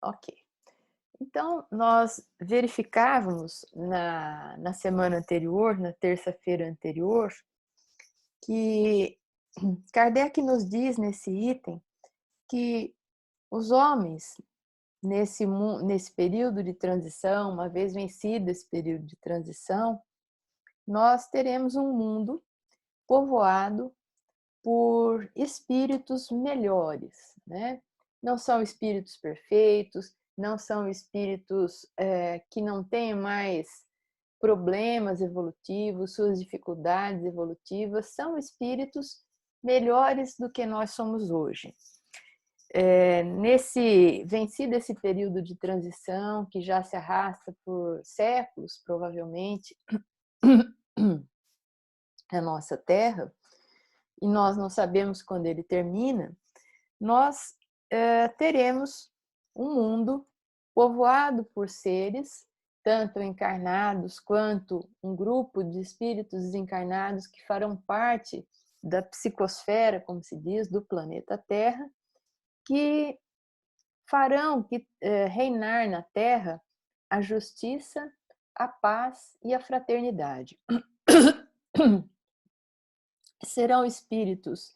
Ok. Então, nós verificávamos na semana anterior, na terça-feira anterior, que Kardec nos diz nesse item que os homens, nesse período de transição, uma vez vencido esse período de transição, nós teremos um mundo povoado por espíritos melhores, né? Não são espíritos perfeitos, não são espíritos que não têm mais problemas evolutivos, suas dificuldades evolutivas, são espíritos melhores do que nós somos hoje. Vencido esse período de transição, que já se arrasta por séculos, provavelmente, a nossa Terra, e nós não sabemos quando ele termina, nós teremos um mundo povoado por seres, tanto encarnados quanto um grupo de espíritos desencarnados que farão parte da psicosfera, como se diz, do planeta Terra, que farão reinar na Terra a justiça, a paz e a fraternidade. Serão espíritos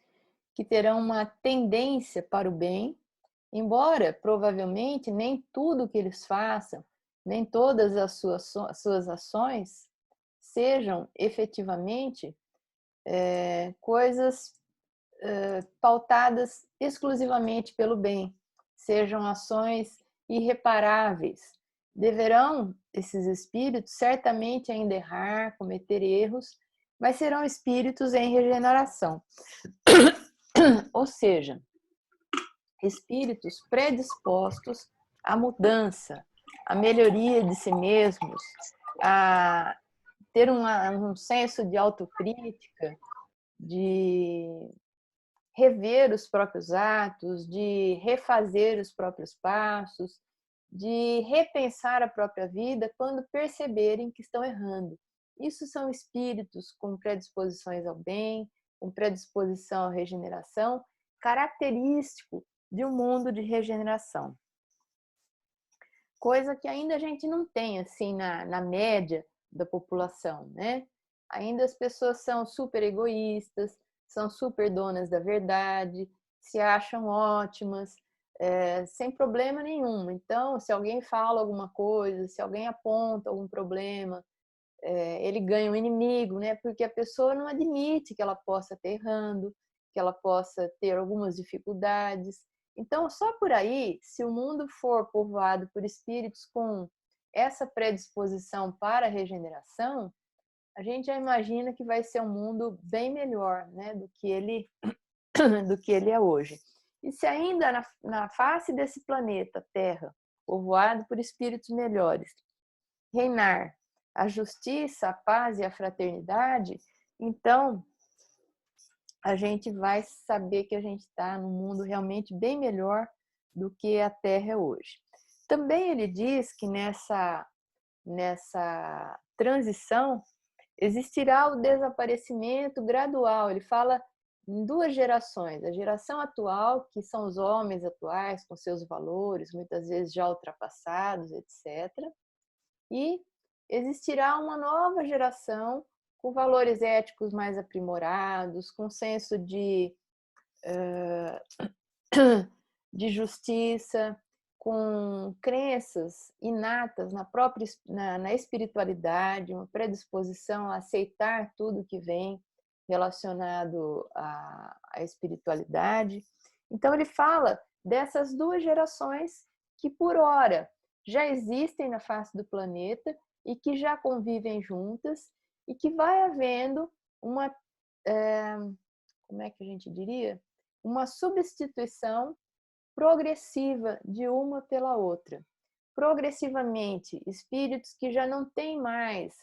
que terão uma tendência para o bem, embora provavelmente nem tudo que eles façam, nem todas as suas ações sejam efetivamente coisas pautadas exclusivamente pelo bem, sejam ações irreparáveis. Deverão esses espíritos certamente ainda errar, cometer erros, mas serão espíritos em regeneração. Ou seja, espíritos predispostos à mudança, à melhoria de si mesmos, a ter um senso de autocrítica, de rever os próprios atos, de refazer os próprios passos, de repensar a própria vida quando perceberem que estão errando. Isso são espíritos com predisposições ao bem, com predisposição à regeneração, característico de um mundo de regeneração. Coisa que ainda a gente não tem assim na média da população, né? Ainda as pessoas são super egoístas, são super donas da verdade, se acham ótimas, sem problema nenhum. Então, se alguém fala alguma coisa, se alguém aponta algum problema, ele ganha um inimigo, né? Porque a pessoa não admite que ela possa estar errando, que ela possa ter algumas dificuldades. Então, só por aí, se o mundo for povoado por espíritos com essa predisposição para a regeneração, a gente já imagina que vai ser um mundo bem melhor, né, do que ele é hoje. E se ainda na face desse planeta Terra, povoado por espíritos melhores, reinar a justiça, a paz e a fraternidade, então a gente vai saber que a gente está num mundo realmente bem melhor do que a Terra é hoje. Também ele diz que nessa transição existirá o desaparecimento gradual. Ele fala em duas gerações. A geração atual, que são os homens atuais, com seus valores, muitas vezes já ultrapassados, etc. E existirá uma nova geração com valores éticos mais aprimorados, com senso de justiça, com crenças inatas na espiritualidade, uma predisposição a aceitar tudo que vem relacionado à espiritualidade. Então, ele fala dessas duas gerações que, por ora, já existem na face do planeta e que já convivem juntas e que vai havendo uma, como é que a gente diria? Uma substituição progressiva de uma pela outra. Progressivamente, espíritos que já não têm mais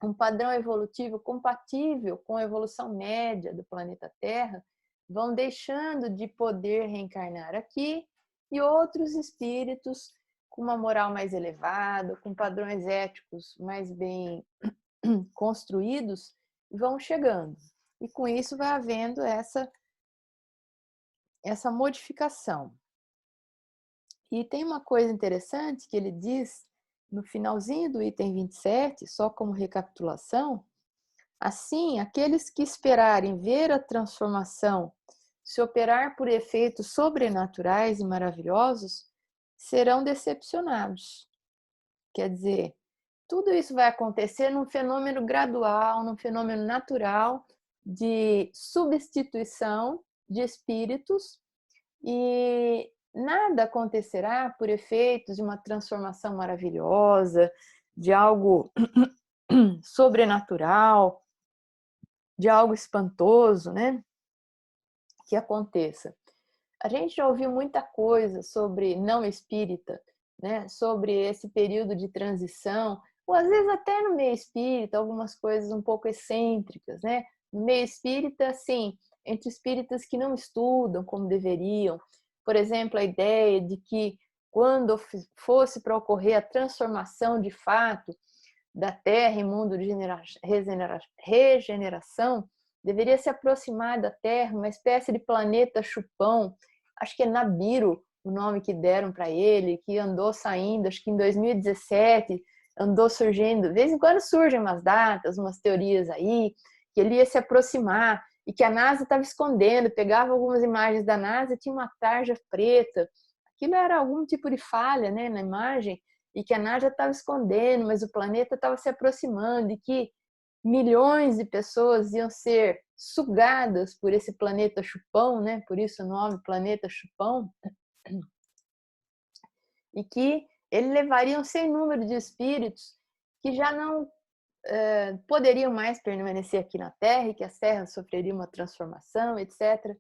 um padrão evolutivo compatível com a evolução média do planeta Terra vão deixando de poder reencarnar aqui e outros espíritos com uma moral mais elevada, com padrões éticos mais bem construídos, vão chegando. E com isso vai havendo essa modificação. E tem uma coisa interessante que ele diz no finalzinho do item 27, só como recapitulação: assim, aqueles que esperarem ver a transformação se operar por efeitos sobrenaturais e maravilhosos serão decepcionados. Quer dizer, tudo isso vai acontecer num fenômeno gradual, num fenômeno natural de substituição de espíritos, e nada acontecerá por efeitos de uma transformação maravilhosa, de algo sobrenatural, de algo espantoso, né? Que aconteça. A gente já ouviu muita coisa sobre não espírita, né? Sobre esse período de transição, ou às vezes até no meio espírita, algumas coisas um pouco excêntricas, né? No meio espírita, sim, entre espíritas que não estudam como deveriam. Por exemplo, a ideia de que quando fosse para ocorrer a transformação de fato da Terra em mundo de regeneração, deveria se aproximar da Terra, uma espécie de planeta chupão, acho que é Nabiru o nome que deram para ele, que andou saindo, acho que em 2017, andou surgindo, de vez em quando surgem umas datas, umas teorias aí, que ele ia se aproximar, e que a NASA estava escondendo, pegava algumas imagens da NASA e tinha uma tarja preta, aquilo era algum tipo de falha, né, na imagem, e que a NASA estava escondendo, mas o planeta estava se aproximando, e que milhões de pessoas iam ser sugadas por esse planeta chupão, né? Por isso o nome planeta chupão, e que ele levaria um sem número de espíritos que já não poderiam mais permanecer aqui na Terra, e que a Terra sofreria uma transformação, etc.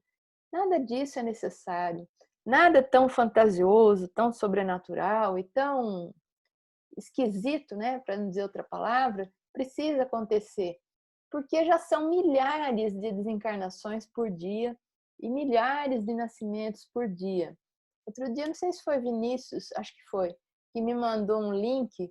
Nada disso é necessário. Nada tão fantasioso, tão sobrenatural e tão esquisito, né, para não dizer outra palavra, precisa acontecer, porque já são milhares de desencarnações por dia e milhares de nascimentos por dia. Outro dia, não sei se foi Vinícius, acho que foi, que me mandou um link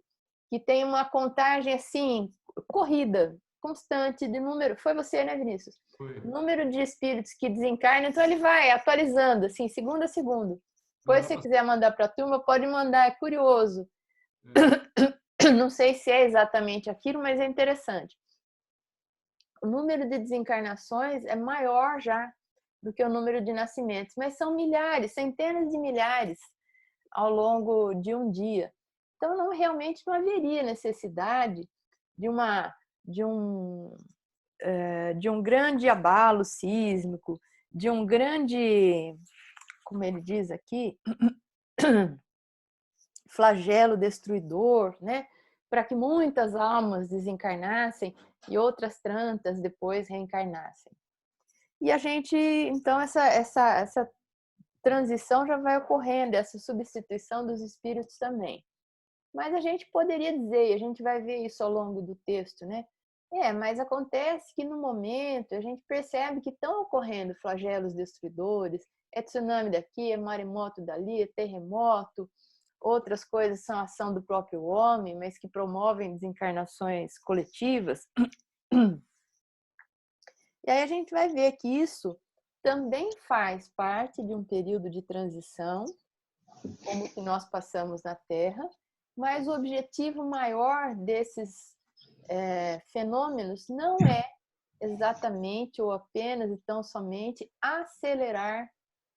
que tem uma contagem assim, corrida, constante de número. Foi você, né, Vinícius? Foi. Número de espíritos que desencarnam, então ele vai atualizando, assim, segundo a segundo. Depois, se você quiser mandar para a turma, pode mandar, é curioso. Não sei se é exatamente aquilo, mas é interessante. O número de desencarnações é maior já do que o número de nascimentos, mas são milhares, centenas de milhares ao longo de um dia. Então, realmente não haveria necessidade de um grande abalo sísmico, de um grande, como ele diz aqui, flagelo destruidor, né? Para que muitas almas desencarnassem e outras tantas depois reencarnassem. E a gente, então, essa transição já vai ocorrendo, essa substituição dos espíritos também. Mas a gente poderia dizer, e a gente vai ver isso ao longo do texto, né? Mas acontece que no momento a gente percebe que estão ocorrendo flagelos destruidores, é tsunami daqui, é maremoto dali, é terremoto, outras coisas são ação do próprio homem, mas que promovem desencarnações coletivas. E aí a gente vai ver que isso também faz parte de um período de transição, como que nós passamos na Terra, mas o objetivo maior desses fenômenos não é exatamente ou apenas e tão somente acelerar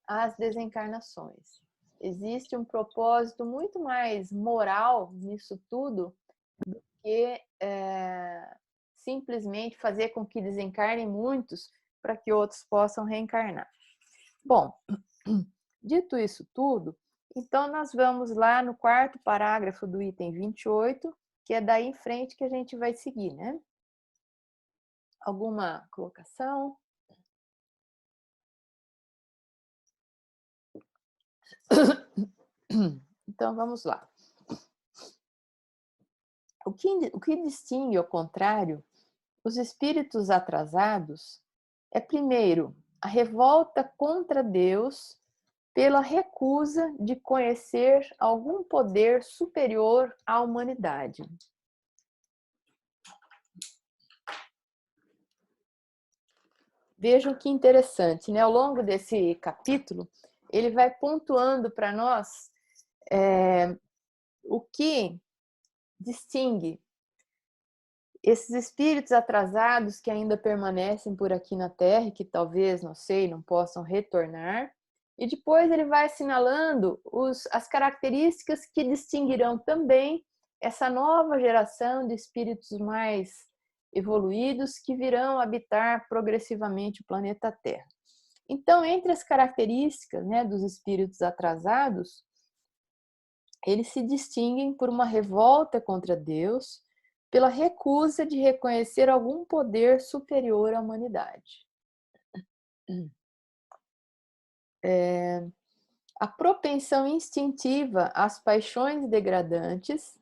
as desencarnações. Existe um propósito muito mais moral nisso tudo do que simplesmente fazer com que desencarnem muitos para que outros possam reencarnar. Bom, dito isso tudo, então nós vamos lá no quarto parágrafo do item 28, que é daí em frente que a gente vai seguir, né? Alguma colocação? Então vamos lá. O que distingue, ao contrário, os espíritos atrasados é, primeiro, a revolta contra Deus pela recusa de conhecer algum poder superior à humanidade. Vejam que interessante, né? Ao longo desse capítulo, ele vai pontuando para nós O que distingue esses espíritos atrasados que ainda permanecem por aqui na Terra e que talvez, não sei, não possam retornar. E depois ele vai assinalando as características que distinguirão também essa nova geração de espíritos mais evoluídos que virão habitar progressivamente o planeta Terra. Então, entre as características, né, dos espíritos atrasados, eles se distinguem por uma revolta contra Deus, pela recusa de reconhecer algum poder superior à humanidade. A propensão instintiva às paixões degradantes,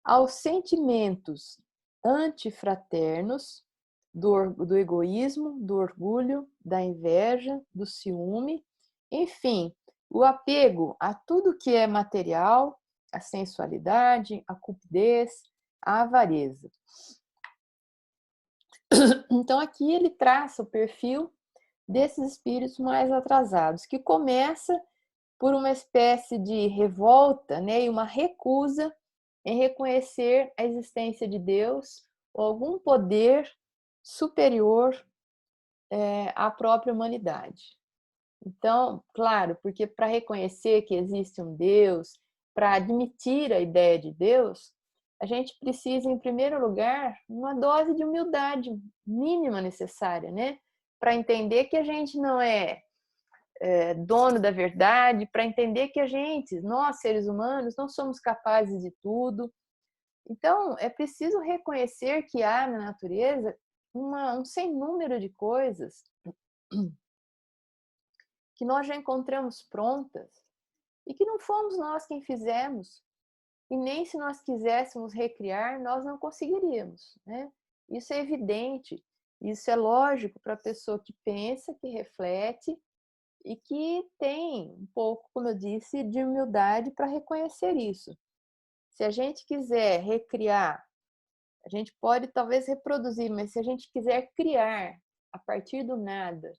aos sentimentos antifraternos, do egoísmo, do orgulho, da inveja, do ciúme, enfim, o apego a tudo que é material, a sensualidade, a cupidez, a avareza. Então, aqui ele traça o perfil desses espíritos mais atrasados, que começa por uma espécie de revolta, né, e uma recusa em reconhecer a existência de Deus ou algum poder superior à própria humanidade. Então, claro, porque para reconhecer que existe um Deus, para admitir a ideia de Deus, a gente precisa, em primeiro lugar, uma dose de humildade mínima necessária, né? Para entender que a gente não é dono da verdade, para entender que nós seres humanos, não somos capazes de tudo. Então, é preciso reconhecer que há na natureza um sem número de coisas que nós já encontramos prontas e que não fomos nós quem fizemos. E nem se nós quiséssemos recriar, nós não conseguiríamos, né? Isso é evidente, isso é lógico para a pessoa que pensa, que reflete e que tem um pouco, como eu disse, de humildade para reconhecer isso. Se a gente quiser recriar, a gente pode talvez reproduzir, mas se a gente quiser criar a partir do nada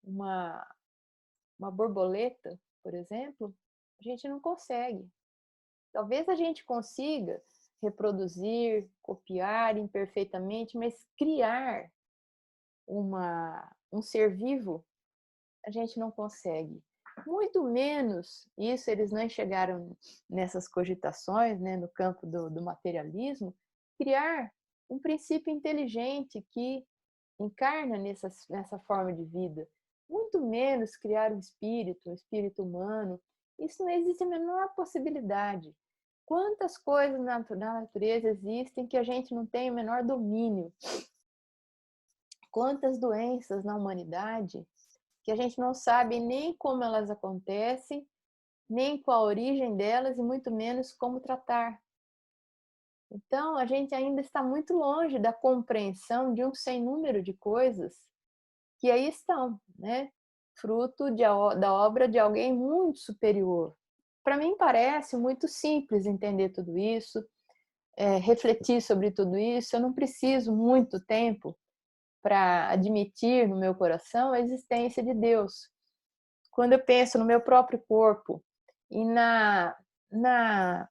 uma borboleta, por exemplo, a gente não consegue. Talvez a gente consiga reproduzir, copiar imperfeitamente, mas criar um ser vivo, a gente não consegue. Muito menos isso, eles não chegaram nessas cogitações, né, no campo do materialismo, criar um princípio inteligente que encarna nessa forma de vida. Muito menos criar um espírito humano. Isso não existe a menor possibilidade. Quantas coisas na natureza existem que a gente não tem o menor domínio? Quantas doenças na humanidade que a gente não sabe nem como elas acontecem, nem qual a origem delas e muito menos como tratar. Então, a gente ainda está muito longe da compreensão de um sem número de coisas que aí estão, né? Fruto da obra de alguém muito superior. Para mim parece muito simples entender tudo isso, refletir sobre tudo isso. Eu não preciso muito tempo para admitir no meu coração a existência de Deus. Quando eu penso no meu próprio corpo e na, na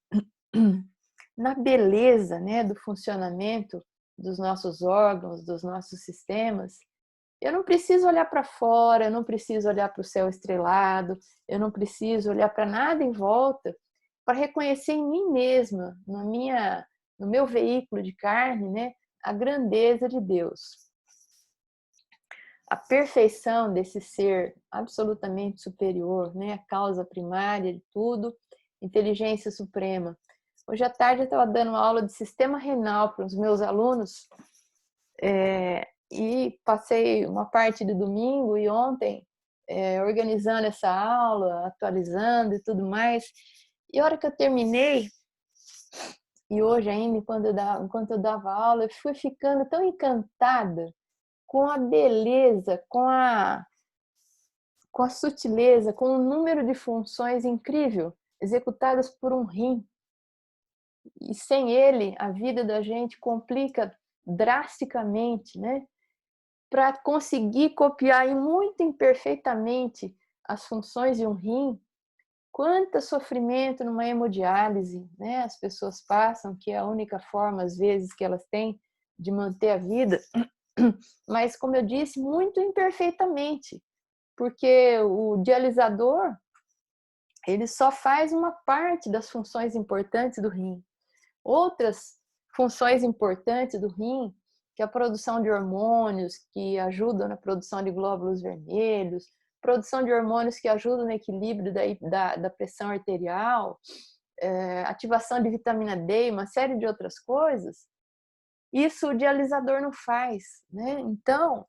beleza, né, do funcionamento dos nossos órgãos, dos nossos sistemas, eu não preciso olhar para fora, eu não preciso olhar para o céu estrelado, eu não preciso olhar para nada em volta para reconhecer em mim mesma, no meu veículo de carne, né, a grandeza de Deus. A perfeição desse ser absolutamente superior, né, a causa primária de tudo, inteligência suprema. Hoje à tarde eu estava dando uma aula de sistema renal para os meus alunos, e passei uma parte do domingo e ontem organizando essa aula, atualizando e tudo mais. E a hora que eu terminei, e hoje ainda, enquanto eu dava aula, eu fui ficando tão encantada com a beleza, com a sutileza, com o número de funções incrível executadas por um rim. E sem ele, a vida da gente complica drasticamente, né? Para conseguir copiar muito imperfeitamente as funções de um rim, Quanto sofrimento numa hemodiálise, né? As pessoas passam, que é a única forma, às vezes, que elas têm de manter a vida. Mas, como eu disse, muito imperfeitamente, porque o dialisador, ele só faz uma parte das funções importantes do rim. Outras funções importantes do rim, que é a produção de hormônios que ajudam na produção de glóbulos vermelhos, produção de hormônios que ajudam no equilíbrio da pressão arterial, ativação de vitamina D e uma série de outras coisas, isso o dialisador não faz, né? Então,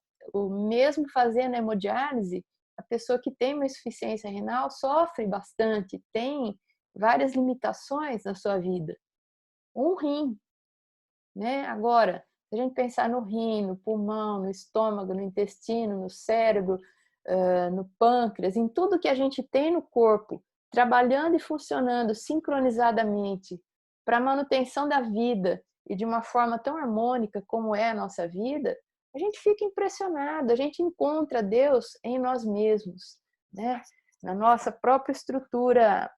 mesmo fazendo a hemodiálise, a pessoa que tem uma insuficiência renal sofre bastante, tem várias limitações na sua vida. Um rim, né? Agora, se a gente pensar no rim, no pulmão, no estômago, no intestino, no cérebro, no pâncreas, em tudo que a gente tem no corpo, trabalhando e funcionando sincronizadamente para a manutenção da vida e de uma forma tão harmônica como é a nossa vida, a gente fica impressionado, a gente encontra Deus em nós mesmos, né? Na nossa própria estrutura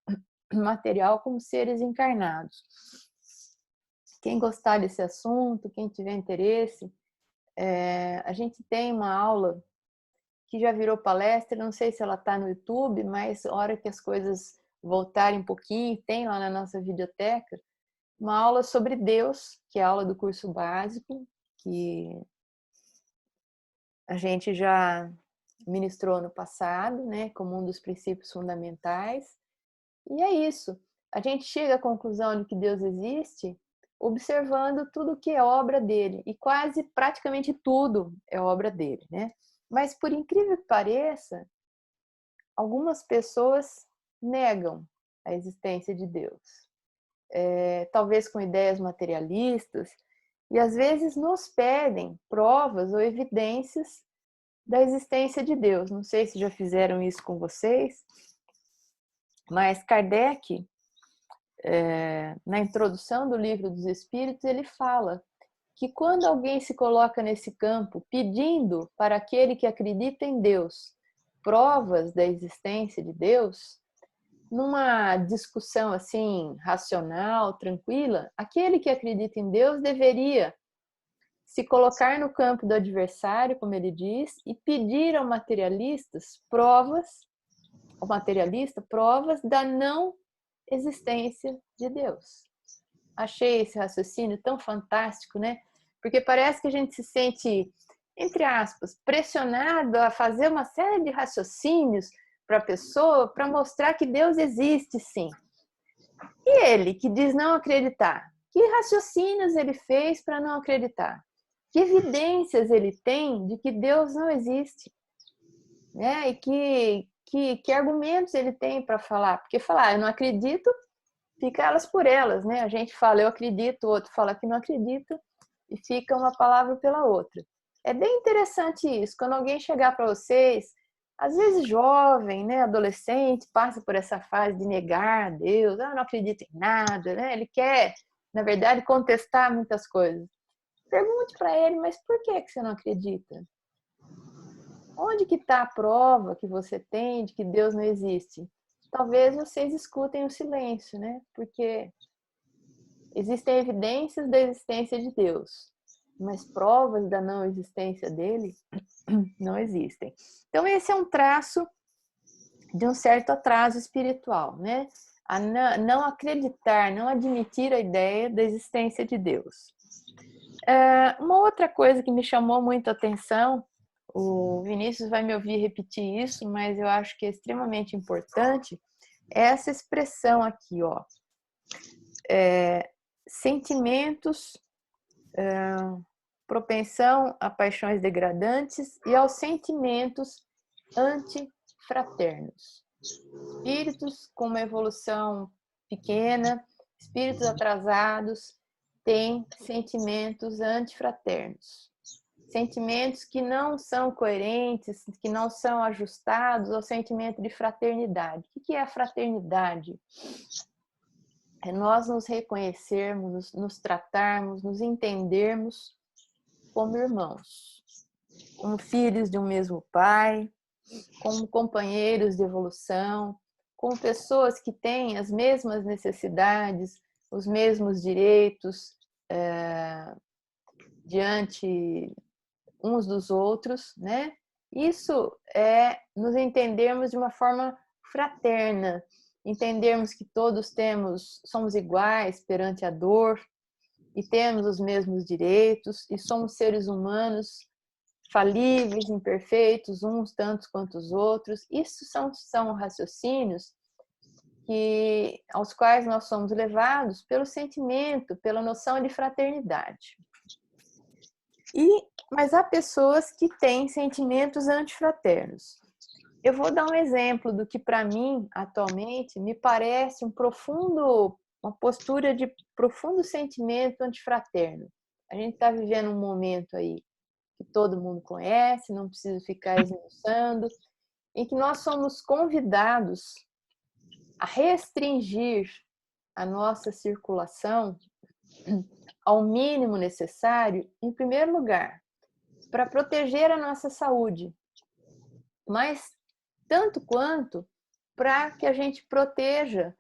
material como seres encarnados. Quem gostar desse assunto, quem tiver interesse, a gente tem uma aula que já virou palestra, não sei se ela está no YouTube, mas a hora que as coisas voltarem um pouquinho, tem lá na nossa videoteca, uma aula sobre Deus, que é a aula do curso básico, que a gente já ministrou no passado, né, como um dos princípios fundamentais. E é isso. A gente chega à conclusão de que Deus existe observando tudo que é obra dele. E quase, praticamente tudo é obra dele, né? Mas, por incrível que pareça, algumas pessoas negam a existência de Deus. Talvez com ideias materialistas, e às vezes nos pedem provas ou evidências da existência de Deus. Não sei se já fizeram isso com vocês, mas Kardec, na introdução do Livro dos Espíritos, ele fala que quando alguém se coloca nesse campo pedindo para aquele que acredita em Deus provas da existência de Deus, numa discussão assim racional, tranquila, aquele que acredita em Deus deveria se colocar no campo do adversário, como ele diz, e pedir ao materialista provas da não existência de Deus. Achei esse raciocínio tão fantástico, né? Porque parece que a gente se sente, entre aspas, pressionado a fazer uma série de raciocínios para a pessoa para mostrar que Deus existe, sim. E ele, que diz não acreditar, que raciocínios ele fez para não acreditar? Que evidências ele tem de que Deus não existe? Né? E que argumentos ele tem para falar? Porque falar, eu não acredito, fica elas por elas, né? A gente fala, eu acredito, o outro fala que não acredita, e fica uma palavra pela outra. É bem interessante isso, quando alguém chegar para vocês, às vezes jovem, né, adolescente, passa por essa fase de negar a Deus, não acredita em nada, né? Ele quer, na verdade, contestar muitas coisas. Pergunte para ele, mas por que você não acredita? Onde que está a prova que você tem de que Deus não existe? Talvez vocês escutem o silêncio, né? Porque existem evidências da existência de Deus, mas provas da não existência dele não existem. Então esse é um traço de um certo atraso espiritual, né? A não acreditar, não admitir a ideia da existência de Deus. Uma outra coisa que me chamou muito a atenção, o Vinícius vai me ouvir repetir isso, mas eu acho que é extremamente importante, é essa expressão aqui, ó. Sentimentos, propensão a paixões degradantes e aos sentimentos antifraternos. Espíritos com uma evolução pequena, espíritos atrasados, têm sentimentos antifraternos. Sentimentos que não são coerentes, que não são ajustados ao sentimento de fraternidade. O que é a fraternidade? É nós nos reconhecermos, nos tratarmos, nos entendermos como irmãos, como filhos de um mesmo pai, como companheiros de evolução, com pessoas que têm as mesmas necessidades, os mesmos direitos diante uns dos outros, né? Isso é nos entendermos de uma forma fraterna, entendermos que todos somos iguais perante a dor e temos os mesmos direitos e somos seres humanos falíveis, imperfeitos, uns tantos quanto os outros. Isso são raciocínios aos quais nós somos levados pelo sentimento, pela noção de fraternidade. Mas há pessoas que têm sentimentos antifraternos. Eu vou dar um exemplo do que, para mim, atualmente, me parece uma postura de profundo sentimento antifraterno. A gente está vivendo um momento aí que todo mundo conhece, não preciso ficar esmiuçando, em que nós somos convidados a restringir a nossa circulação ao mínimo necessário, em primeiro lugar, para proteger a nossa saúde, mas tanto quanto para que a gente proteja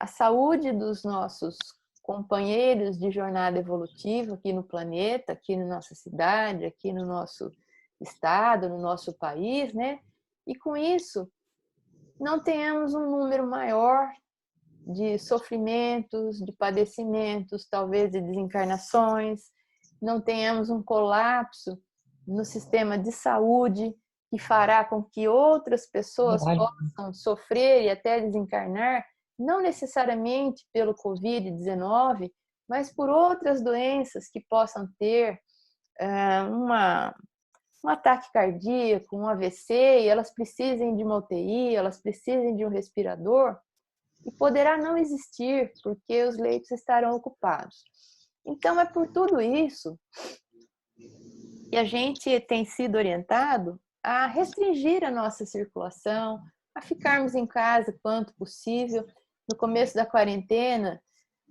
a saúde dos nossos companheiros de jornada evolutiva aqui no planeta, aqui na nossa cidade, aqui no nosso estado, no nosso país, né? E com isso, não tenhamos um número maior de sofrimentos, de padecimentos, talvez de desencarnações, não tenhamos um colapso no sistema de saúde que fará com que outras pessoas possam sofrer e até desencarnar, não necessariamente pelo Covid-19, mas por outras doenças que possam ter um ataque cardíaco, um AVC, e elas precisem de uma UTI, elas precisem de um respirador, e poderá não existir, porque os leitos estarão ocupados. Então, é por tudo isso que a gente tem sido orientado a restringir a nossa circulação, a ficarmos em casa quanto possível. No começo da quarentena,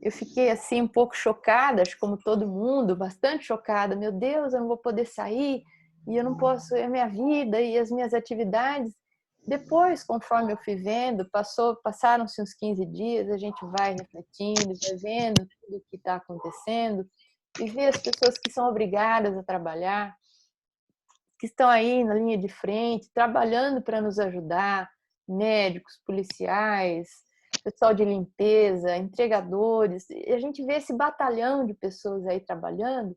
eu fiquei assim um pouco chocada, acho como todo mundo, bastante chocada. Meu Deus, eu não vou poder sair, e eu não posso, é a minha vida e as minhas atividades. Depois, conforme eu fui vendo, passaram-se uns 15 dias, a gente vai refletindo, vai vendo tudo o que está acontecendo e vê as pessoas que são obrigadas a trabalhar, que estão aí na linha de frente, trabalhando para nos ajudar, médicos, policiais, pessoal de limpeza, entregadores. E a gente vê esse batalhão de pessoas aí trabalhando,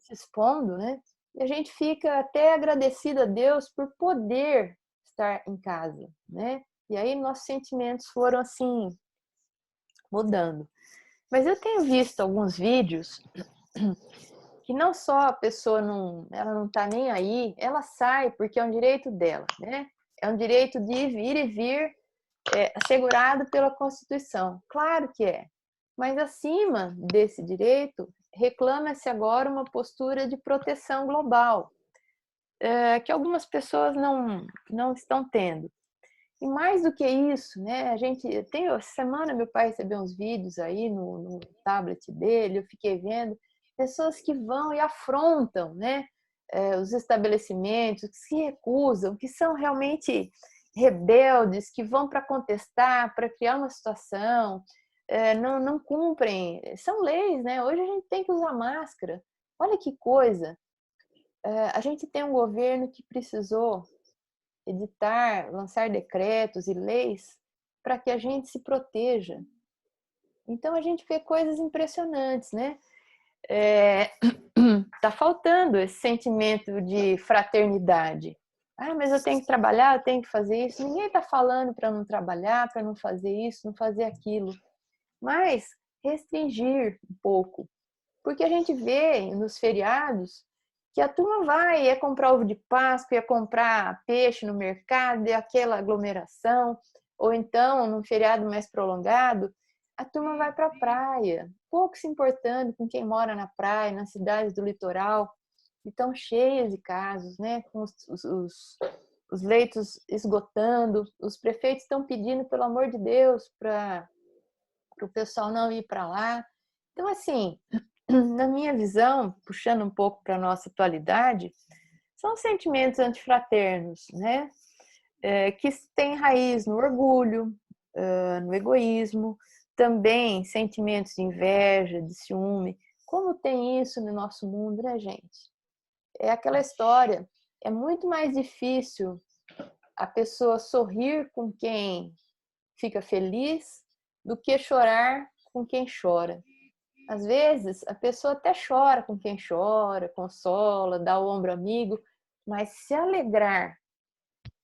se expondo, né? E a gente fica até agradecido a Deus por poder estar em casa, né? E aí nossos sentimentos foram assim mudando. Mas eu tenho visto alguns vídeos que não só a pessoa ela não tá nem aí, ela sai porque é um direito dela, né? É um direito de ir e vir assegurado pela Constituição. Claro que é. Mas acima desse direito, reclama-se agora uma postura de proteção global, que algumas pessoas não estão tendo. E mais do que isso, né? Essa semana meu pai recebeu uns vídeos aí no tablet dele, eu fiquei vendo pessoas que vão e afrontam, né? Os estabelecimentos, que se recusam, que são realmente rebeldes, que vão para contestar, para criar uma situação, não cumprem, são leis, né? Hoje a gente tem que usar máscara. Olha que coisa! A gente tem um governo que precisou editar, lançar decretos e leis para que a gente se proteja. Então a gente vê coisas impressionantes, né? Tá faltando esse sentimento de fraternidade. Ah, mas eu tenho que trabalhar, eu tenho que fazer isso. Ninguém está falando para não trabalhar, para não fazer isso, não fazer aquilo. Mas restringir um pouco. Porque a gente vê nos feriados que a turma ia comprar ovo de Páscoa, ia comprar peixe no mercado, e aquela aglomeração. Ou então, num feriado mais prolongado, a turma vai para a praia, pouco se importando com quem mora na praia, nas cidades do litoral, que estão cheias de casos, né? Com os leitos esgotando, os prefeitos estão pedindo, pelo amor de Deus, para o pessoal não ir para lá. Então, assim, na minha visão, puxando um pouco para a nossa atualidade, são sentimentos antifraternos, né? que tem raiz no orgulho, no egoísmo, também sentimentos de inveja, de ciúme. Como tem isso no nosso mundo, né, gente? É aquela história, é muito mais difícil a pessoa sorrir com quem fica feliz do que chorar com quem chora. Às vezes, a pessoa até chora com quem chora, consola, dá o ombro amigo, mas se alegrar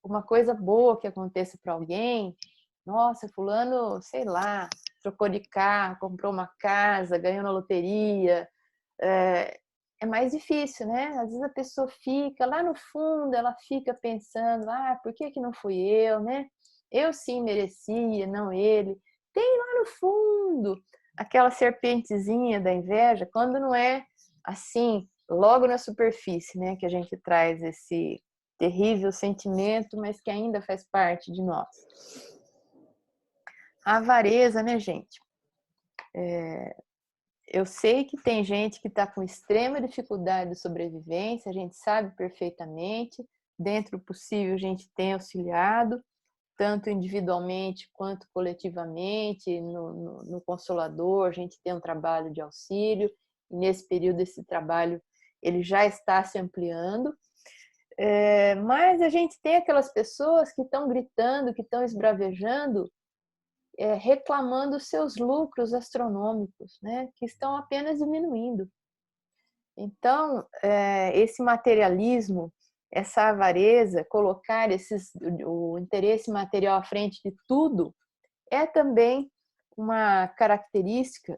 uma coisa boa que aconteça para alguém, nossa, fulano, sei lá, trocou de carro, comprou uma casa, ganhou na loteria, é mais difícil, né? Às vezes a pessoa fica lá no fundo, ela fica pensando, por que não fui eu, né? Eu sim merecia, não ele. Tem lá no fundo aquela serpentezinha da inveja, quando não é assim, logo na superfície, né? Que a gente traz esse terrível sentimento, mas que ainda faz parte de nós. A avareza, né, gente? Eu sei que tem gente que está com extrema dificuldade de sobrevivência, a gente sabe perfeitamente. Dentro do possível, a gente tem auxiliado, tanto individualmente quanto coletivamente, no Consolador, a gente tem um trabalho de auxílio, e nesse período esse trabalho ele já está se ampliando. Mas a gente tem aquelas pessoas que estão gritando, que estão esbravejando, reclamando seus lucros astronômicos, né, que estão apenas diminuindo. Então, esse materialismo, essa avareza, colocar o interesse material à frente de tudo, é também uma característica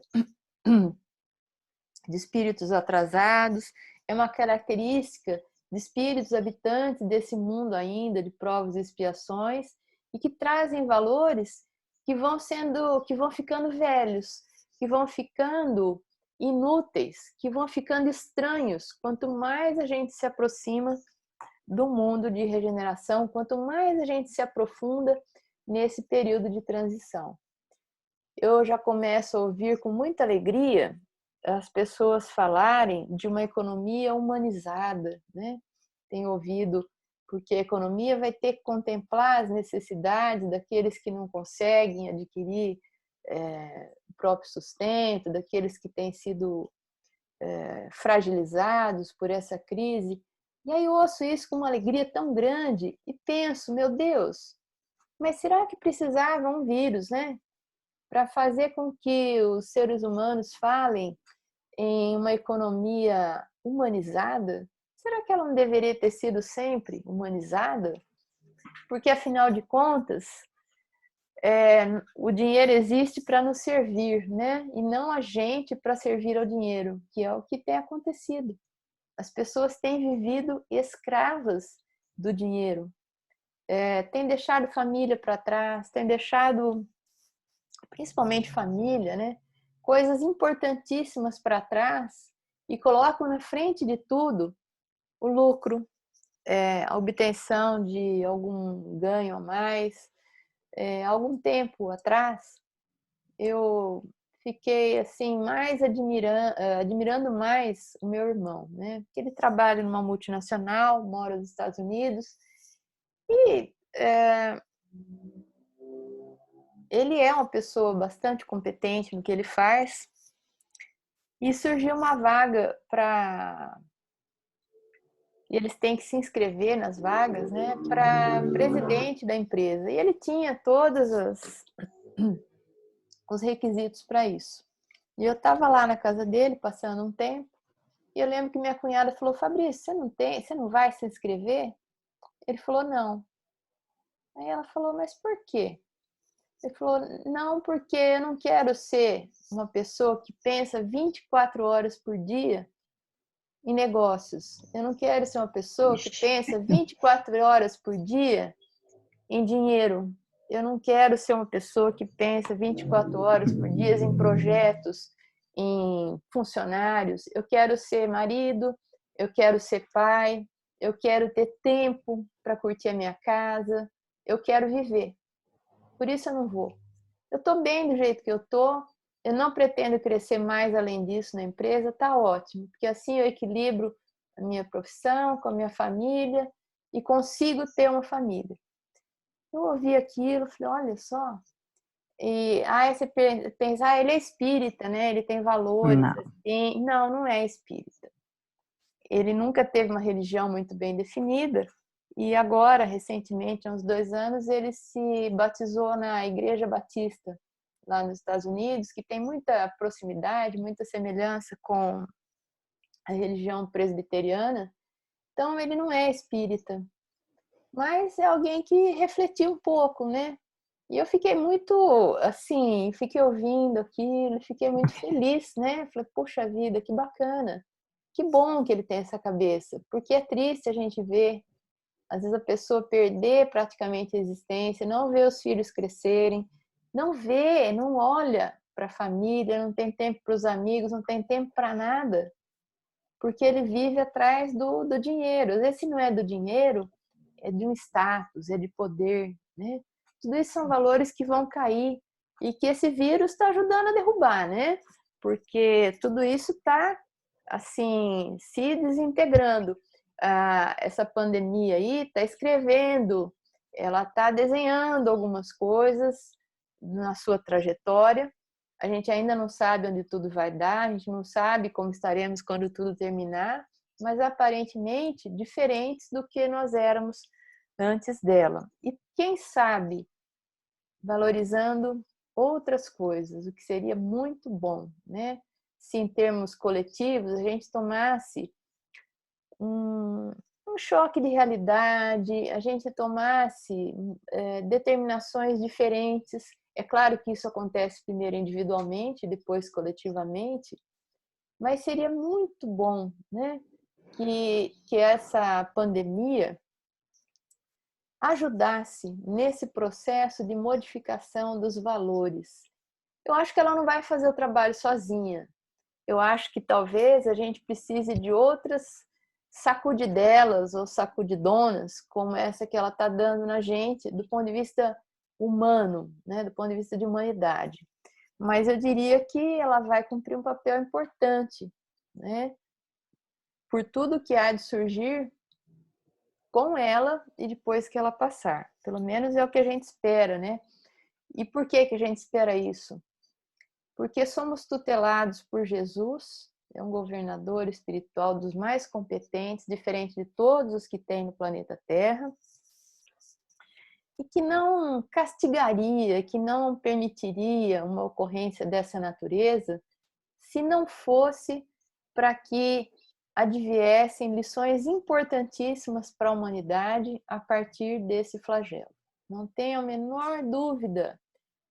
de espíritos atrasados, é uma característica de espíritos habitantes desse mundo ainda de provas e expiações e que trazem valores que vão ficando velhos, que vão ficando inúteis, que vão ficando estranhos. Quanto mais a gente se aproxima do mundo de regeneração, quanto mais a gente se aprofunda nesse período de transição. Eu já começo a ouvir com muita alegria as pessoas falarem de uma economia humanizada, né? Tenho ouvido, porque a economia vai ter que contemplar as necessidades daqueles que não conseguem adquirir o próprio sustento, daqueles que têm sido fragilizados por essa crise. E aí eu ouço isso com uma alegria tão grande e penso, meu Deus, mas será que precisava um vírus, né? Para fazer com que os seres humanos falem em uma economia humanizada? Será que ela não deveria ter sido sempre humanizada? Porque, afinal de contas, o dinheiro existe para nos servir, né? E não a gente para servir ao dinheiro, que é o que tem acontecido. As pessoas têm vivido escravas do dinheiro, têm deixado família para trás, têm deixado, principalmente família, né? Coisas importantíssimas para trás e colocam na frente de tudo o lucro, a obtenção de algum ganho a mais. Algum tempo atrás, eu fiquei assim mais admirando mais o meu irmão, né? Porque ele trabalha numa multinacional, mora nos Estados Unidos e ele é uma pessoa bastante competente no que ele faz. E surgiu uma vaga para. E eles têm que se inscrever nas vagas, né, para presidente da empresa. E ele tinha todos os requisitos para isso. E eu estava lá na casa dele, passando um tempo, e eu lembro que minha cunhada falou: Fabrício, você não vai se inscrever? Ele falou: não. Aí ela falou: mas por quê? Ele falou: não, porque eu não quero ser uma pessoa que pensa 24 horas por dia em negócios. Eu não quero ser uma pessoa que pensa 24 horas por dia em dinheiro. Eu não quero ser uma pessoa que pensa 24 horas por dia em projetos, em funcionários. Eu quero ser marido, eu quero ser pai, eu quero ter tempo para curtir a minha casa, eu quero viver. Por isso eu não vou. Eu estou bem do jeito que eu estou, eu não pretendo crescer mais além disso na empresa, está ótimo, porque assim eu equilibro a minha profissão com a minha família e consigo ter uma família. Eu ouvi aquilo, falei, olha só. E aí você pensa, ele é espírita, né? Ele tem valores Não. assim. Não, não é espírita. Ele nunca teve uma religião muito bem definida. E agora, recentemente, há uns 2 anos, ele se batizou na Igreja Batista, lá nos Estados Unidos, que tem muita proximidade, muita semelhança com a religião presbiteriana. Então, ele não é espírita, mas é alguém que refletiu um pouco, né? E eu fiquei muito, assim, fiquei ouvindo aquilo, fiquei muito feliz, né? Falei, puxa vida, que bacana. Que bom que ele tem essa cabeça, porque é triste a gente ver, às vezes, a pessoa perder praticamente a existência, não ver os filhos crescerem, não vê, não olha para a família, não tem tempo para os amigos, não tem tempo para nada, porque ele vive atrás do dinheiro. Às vezes, se não é do dinheiro, é de um status, é de poder, né? Tudo isso são valores que vão cair e que esse vírus está ajudando a derrubar, né? Porque tudo isso está, assim, se desintegrando. Essa pandemia aí está escrevendo, ela está desenhando algumas coisas na sua trajetória. A gente ainda não sabe onde tudo vai dar, a gente não sabe como estaremos quando tudo terminar, mas aparentemente diferentes do que nós éramos antes dela. E quem sabe valorizando outras coisas, o que seria muito bom, né? Se em termos coletivos a gente tomasse um choque de realidade, a gente tomasse determinações diferentes. É claro que isso acontece primeiro individualmente, depois coletivamente, mas seria muito bom, né? Que essa pandemia ajudasse nesse processo de modificação dos valores. Eu acho que ela não vai fazer o trabalho sozinha. Eu acho que talvez a gente precise de outras sacudidelas ou sacudidonas, como essa que ela está dando na gente, do ponto de vista humano, né? Do ponto de vista de humanidade. Mas eu diria que ela vai cumprir um papel importante, né? Por tudo que há de surgir com ela e depois que ela passar. Pelo menos é o que a gente espera, né? E por que a gente espera isso? Porque somos tutelados por Jesus, é um governador espiritual dos mais competentes, diferente de todos os que tem no planeta Terra, e que não castigaria, que não permitiria uma ocorrência dessa natureza se não fosse para que adviessem lições importantíssimas para a humanidade a partir desse flagelo. Não tenho a menor dúvida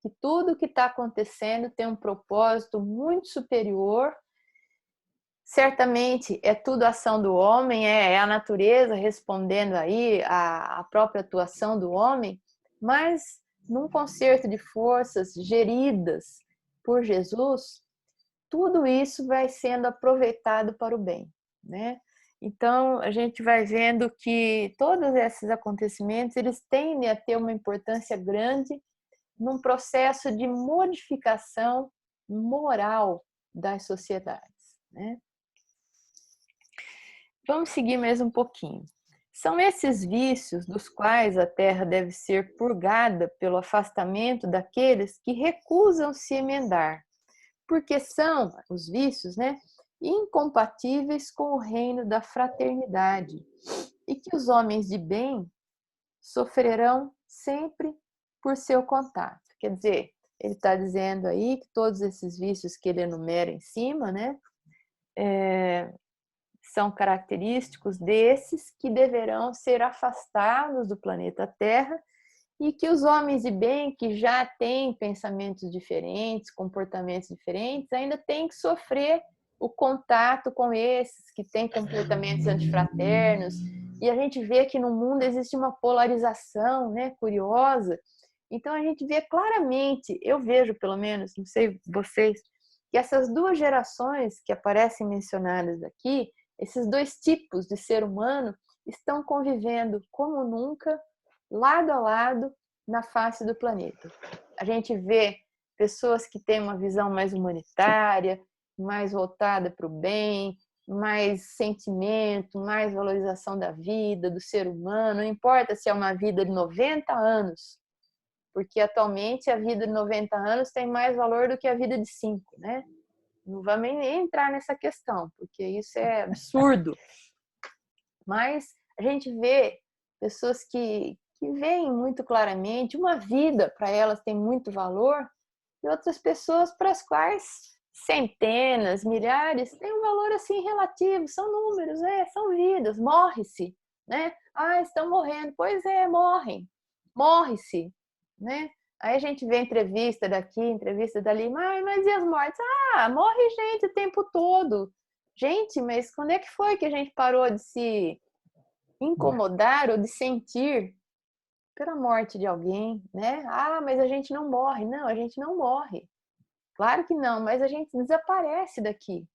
que tudo que está acontecendo tem um propósito muito superior. Certamente é tudo ação do homem, é a natureza respondendo aí à própria atuação do homem, mas num concerto de forças geridas por Jesus, tudo isso vai sendo aproveitado para o bem, né? Então, a gente vai vendo que todos esses acontecimentos, eles tendem a ter uma importância grande num processo de modificação moral das sociedades, né? Vamos seguir mais um pouquinho. São esses vícios dos quais a terra deve ser purgada pelo afastamento daqueles que recusam se emendar, porque são os vícios, né, incompatíveis com o reino da fraternidade e que os homens de bem sofrerão sempre por seu contato. Quer dizer, ele está dizendo aí que todos esses vícios que ele enumera em cima, né, são característicos desses que deverão ser afastados do planeta Terra e que os homens de bem que já têm pensamentos diferentes, comportamentos diferentes, ainda têm que sofrer o contato com esses que têm comportamentos antifraternos. E a gente vê que no mundo existe uma polarização, né, curiosa. Então a gente vê claramente, eu vejo pelo menos, não sei vocês, que essas duas gerações que aparecem mencionadas aqui, esses dois tipos de ser humano, estão convivendo como nunca, lado a lado, na face do planeta. A gente vê pessoas que têm uma visão mais humanitária, mais voltada para o bem, mais sentimento, mais valorização da vida, do ser humano. Não importa se é uma vida de 90 anos, porque atualmente a vida de 90 anos tem mais valor do que a vida de 5, né? Não vamos nem entrar nessa questão, porque isso é absurdo. Mas a gente vê pessoas que veem muito claramente uma vida para elas tem muito valor e outras pessoas para as quais centenas, milhares têm um valor assim relativo, são números, são vidas, morre-se, né? Ah, estão morrendo, pois é, morrem, morre-se, né? Aí a gente vê entrevista daqui, entrevista dali, mas e as mortes? Ah, morre gente o tempo todo. Gente, mas quando é que foi que a gente parou de se incomodar ou de sentir pela morte de alguém, né? Ah, mas a gente não morre. Não, a gente não morre. Claro que não, mas a gente desaparece daqui.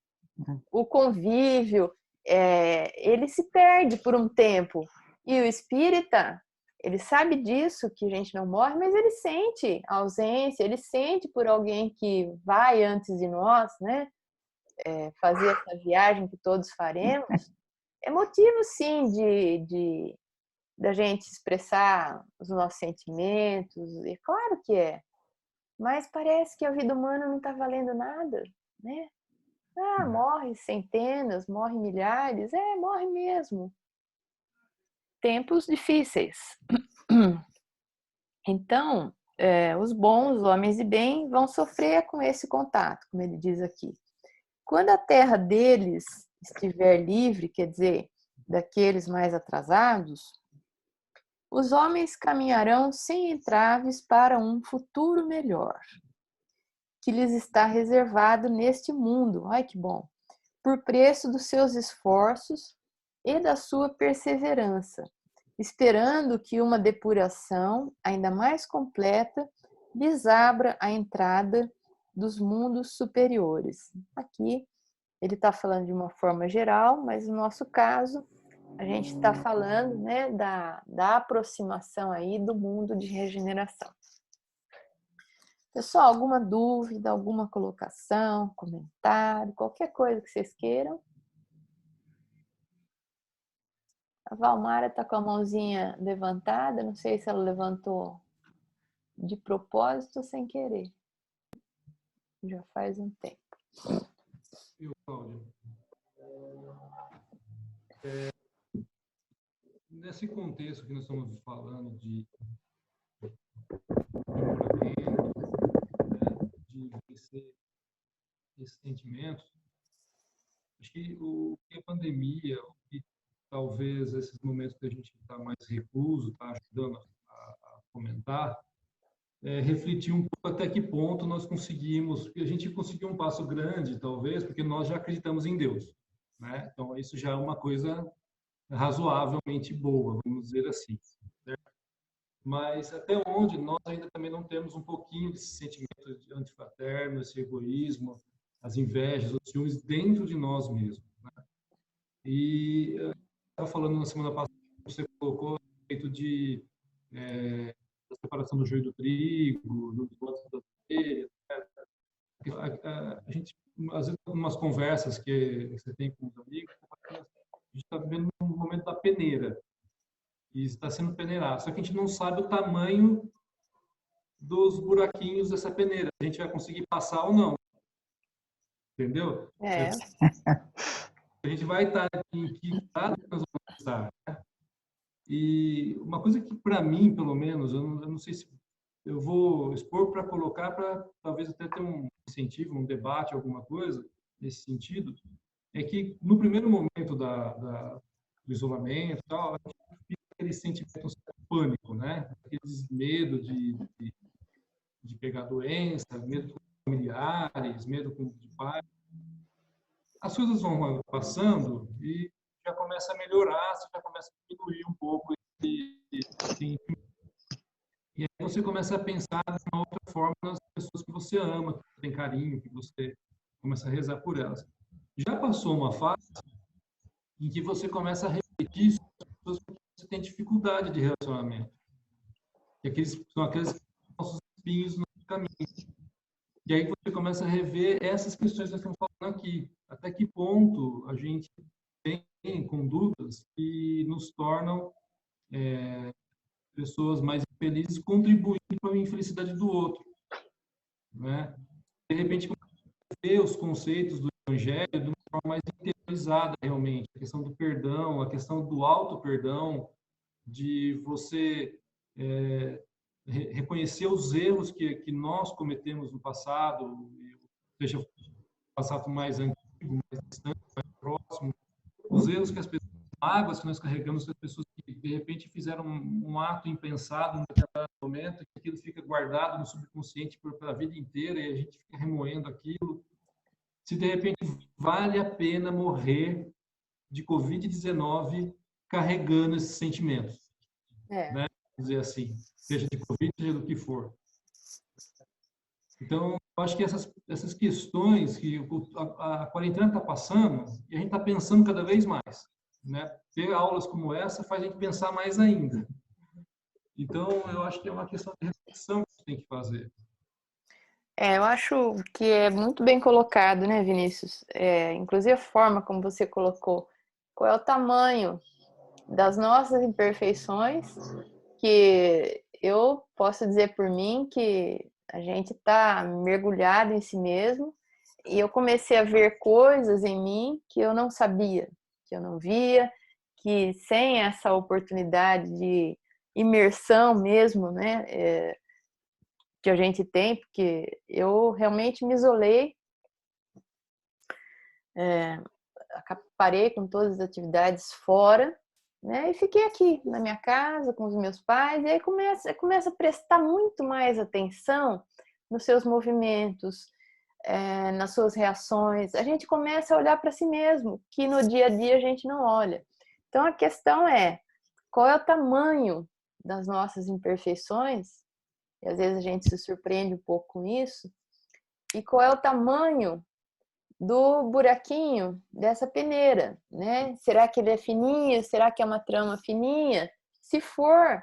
O convívio, ele se perde por um tempo. E o espírita, ele sabe disso, que a gente não morre, mas ele sente a ausência, ele sente por alguém que vai antes de nós, né? Fazer essa viagem que todos faremos. É motivo, sim, da gente expressar os nossos sentimentos, é claro que é. Mas parece que a vida humana não está valendo nada, né? Ah, morre centenas, morre milhares, morre mesmo. Tempos difíceis. Então, os bons, os homens de bem, vão sofrer com esse contato, como ele diz aqui. Quando a terra deles estiver livre, quer dizer, daqueles mais atrasados, os homens caminharão sem entraves para um futuro melhor, que lhes está reservado neste mundo. Ai, que bom! Por preço dos seus esforços e da sua perseverança, esperando que uma depuração ainda mais completa lhes abra a entrada dos mundos superiores. Aqui ele está falando de uma forma geral, mas no nosso caso a gente está falando, né, da aproximação aí do mundo de regeneração. Pessoal, alguma dúvida, alguma colocação, comentário, qualquer coisa que vocês queiram? A Valmara está com a mãozinha levantada, não sei se ela levantou de propósito ou sem querer. Já faz um tempo. Eu, Cláudio. Nesse contexto que nós estamos falando de aprimoramento, de vencer esses sentimentos, acho que o que a pandemia, e talvez esses momentos que a gente está mais recluso, está ajudando a fomentar, refletir um pouco até que ponto nós conseguimos, porque a gente conseguiu um passo grande, talvez, porque nós já acreditamos em Deus, né? Então, isso já é uma coisa razoavelmente boa, vamos dizer assim. Certo? Mas até onde nós ainda também não temos um pouquinho desse sentimento de antifraterno, esse egoísmo, as invejas, os ciúmes dentro de nós mesmos. Né? E eu estava falando na semana passada, você colocou a respeito de da separação do joio do trigo, dos votos das ovelhas. A gente, às vezes, em umas conversas que você tem com os amigos, a gente está vivendo um momento da peneira e está sendo peneirado. Só que a gente não sabe o tamanho dos buraquinhos dessa peneira. A gente vai conseguir passar ou não. Entendeu? A gente vai estar em que estado nós vamos estar. Né? E uma coisa que, para mim, pelo menos, eu não sei se eu vou expor para colocar, para talvez até ter um incentivo, um debate, alguma coisa nesse sentido, é que no primeiro momento do isolamento, tal, a gente fica aquele sentimento de pânico, né? Aqueles medo de pegar doença, medo com familiares, medo de pais. As coisas vão passando e já começa a melhorar, você já começa a diminuir um pouco esse sentimento. E aí você começa a pensar de uma outra forma nas pessoas que você ama, que tem carinho, que você começa a rezar por elas. Já passou uma fase em que você começa a refletir sobre as pessoas que você tem dificuldade de relacionamento. E são aqueles nossos espinhos no caminho. E aí você começa a rever essas questões que nós estamos falando aqui. até que ponto a gente tem condutas que nos tornam pessoas mais felizes, contribuindo para a infelicidade do outro, né? De repente, ver os conceitos do Evangelho de uma forma mais interiorizada, realmente. A questão do perdão, a questão do auto-perdão, de você reconhecer os erros que nós cometemos no passado, seja passado mais antigo, mais distante, mais próximo, os erros que as pessoas, mágoas que nós carregamos, as pessoas que de repente fizeram um ato impensado naquele momento, que aquilo fica guardado no subconsciente pela vida inteira e a gente fica remoendo aquilo. Se de repente vale a pena morrer de Covid-19 carregando esses sentimentos, né? Dizer assim, seja de Covid, seja do que for. Então, eu acho que essas questões que a quarentena está passando, e a gente está pensando cada vez mais, né? Ter aulas como essa faz a gente pensar mais ainda. Então, eu acho que é uma questão de reflexão que a gente tem que fazer. Eu acho que é muito bem colocado, né, Vinícius? Inclusive a forma como você colocou. Qual é o tamanho das nossas imperfeições, que eu posso dizer por mim que a gente está mergulhado em si mesmo, e eu comecei a ver coisas em mim que eu não sabia, que eu não via, que sem essa oportunidade de imersão mesmo, né, que a gente tem, porque eu realmente me isolei, parei com todas as atividades fora, né, e fiquei aqui na minha casa com os meus pais, e aí começa a prestar muito mais atenção nos seus movimentos, nas suas reações. A gente começa a olhar para si mesmo, que no dia a dia a gente não olha. Então a questão é, qual é o tamanho das nossas imperfeições? E às vezes a gente se surpreende um pouco com isso. E qual é o tamanho do buraquinho dessa peneira, né? Será que ele é fininho? Será que é uma trama fininha? Se for,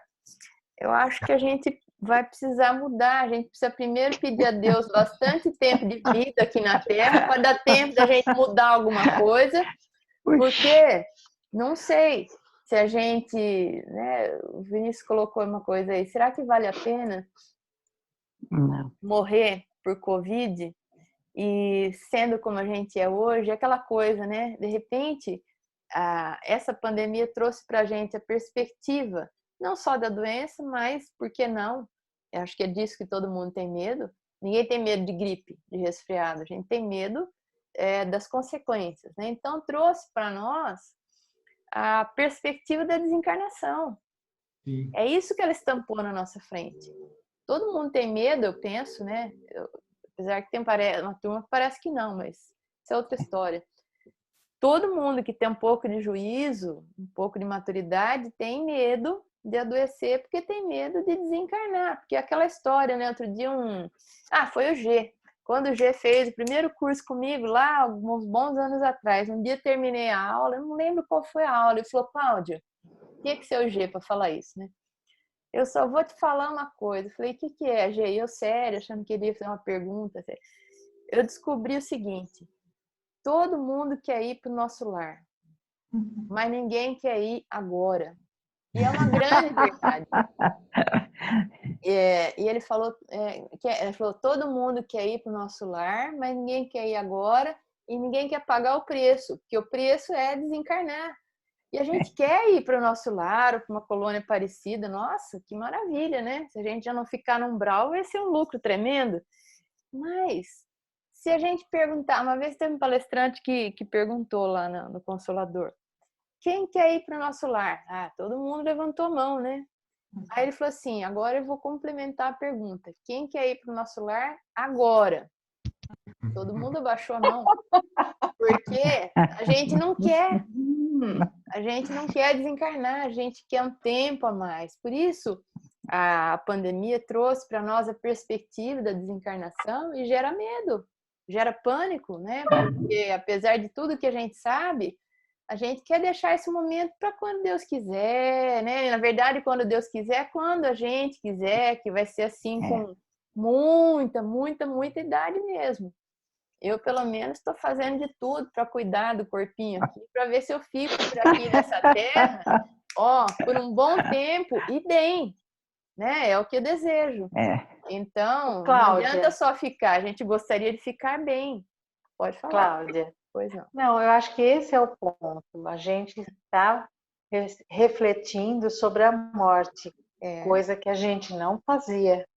eu acho que a gente vai precisar mudar. A gente precisa primeiro pedir a Deus bastante tempo de vida aqui na Terra para dar tempo da gente mudar alguma coisa, porque não sei se a gente, né? O Vinícius colocou uma coisa aí. Será que vale a pena morrer por Covid? E sendo como a gente é hoje, aquela coisa, né? De repente, essa pandemia trouxe para a gente a perspectiva, não só da doença, mas, por que não? Eu acho que é disso que todo mundo tem medo. Ninguém tem medo de gripe, de resfriado. A gente tem medo das consequências, né? Então, trouxe para nós a perspectiva da desencarnação. Sim. É isso que ela estampou na nossa frente. Todo mundo tem medo, eu penso, né? Apesar que tem uma turma que parece que não, mas isso é outra história. Todo mundo que tem um pouco de juízo, um pouco de maturidade, tem medo de adoecer, porque tem medo de desencarnar. Porque aquela história, né? Outro dia foi o G. Quando o G fez o primeiro curso comigo, lá, uns bons anos atrás, um dia terminei a aula, eu não lembro qual foi a aula, ele falou, Cláudia, tinha que ser o G para falar isso, né? Eu só vou te falar uma coisa. Eu falei, o que é, G? Eu sério, achando que ele ia fazer uma pergunta. Eu descobri o seguinte, todo mundo quer ir para o nosso lar, mas ninguém quer ir agora. E é uma grande verdade. E ele falou, todo mundo quer ir para o nosso lar, mas ninguém quer ir agora e ninguém quer pagar o preço, porque o preço é desencarnar. E a gente quer ir para o nosso lar ou para uma colônia parecida. Nossa, que maravilha, né? Se a gente já não ficar no umbral, vai ser um lucro tremendo. Mas, se a gente perguntar... Uma vez teve um palestrante que perguntou lá no Consolador, quem quer ir para o nosso lar? Todo mundo levantou a mão, né? Aí ele falou assim, agora eu vou complementar a pergunta. Quem quer ir para o nosso lar agora? Todo mundo abaixou a mão. Porque a gente não quer. A gente não quer desencarnar, a gente quer um tempo a mais. Por isso, a pandemia trouxe para nós a perspectiva da desencarnação e gera medo, gera pânico, né? Porque apesar de tudo que a gente sabe, a gente quer deixar esse momento para quando Deus quiser, né? Na verdade, quando Deus quiser, quando a gente quiser, que vai ser assim com muita, muita, muita idade mesmo. Eu, pelo menos, estou fazendo de tudo para cuidar do corpinho aqui, para ver se eu fico por aqui nessa terra, ó, por um bom tempo e bem, né? É o que eu desejo. Então, não adianta só ficar, a gente gostaria de ficar bem. Pode falar. Cláudia. Pois não. Não, eu acho que esse é o ponto. A gente está refletindo sobre a morte, coisa que a gente não fazia.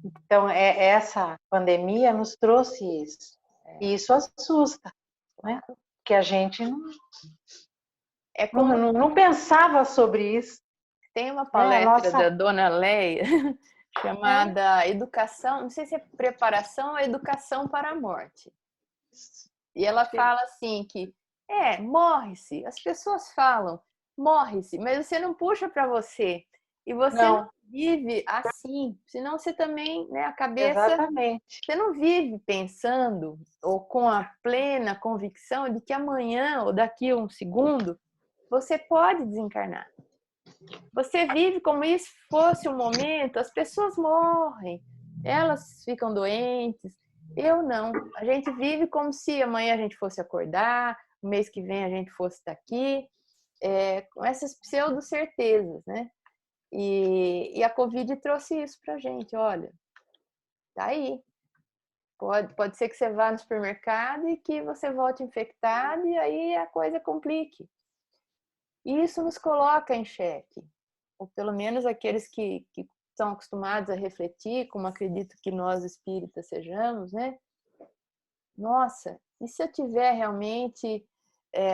Então, essa pandemia nos trouxe isso. E isso assusta, né? Porque a gente não pensava sobre isso. Tem uma palestra da Dona Leia chamada Educação, não sei se é preparação ou educação para a morte. E ela fala assim que, morre-se. As pessoas falam, morre-se, mas você não puxa para você. E você não vive assim, senão você também, né, a cabeça... Exatamente. Você não vive pensando ou com a plena convicção de que amanhã ou daqui a um segundo você pode desencarnar. Você vive como se fosse um momento, as pessoas morrem, elas ficam doentes. Eu não. A gente vive como se amanhã a gente fosse acordar, o mês que vem a gente fosse estar aqui, com essas pseudo-certezas, né? E a Covid trouxe isso pra gente, olha, tá aí. Pode ser que você vá no supermercado e que você volte infectado e aí a coisa complique. E isso nos coloca em xeque, ou pelo menos aqueles que estão acostumados a refletir, como acredito que nós espíritas sejamos, né? Nossa, e se eu tiver realmente...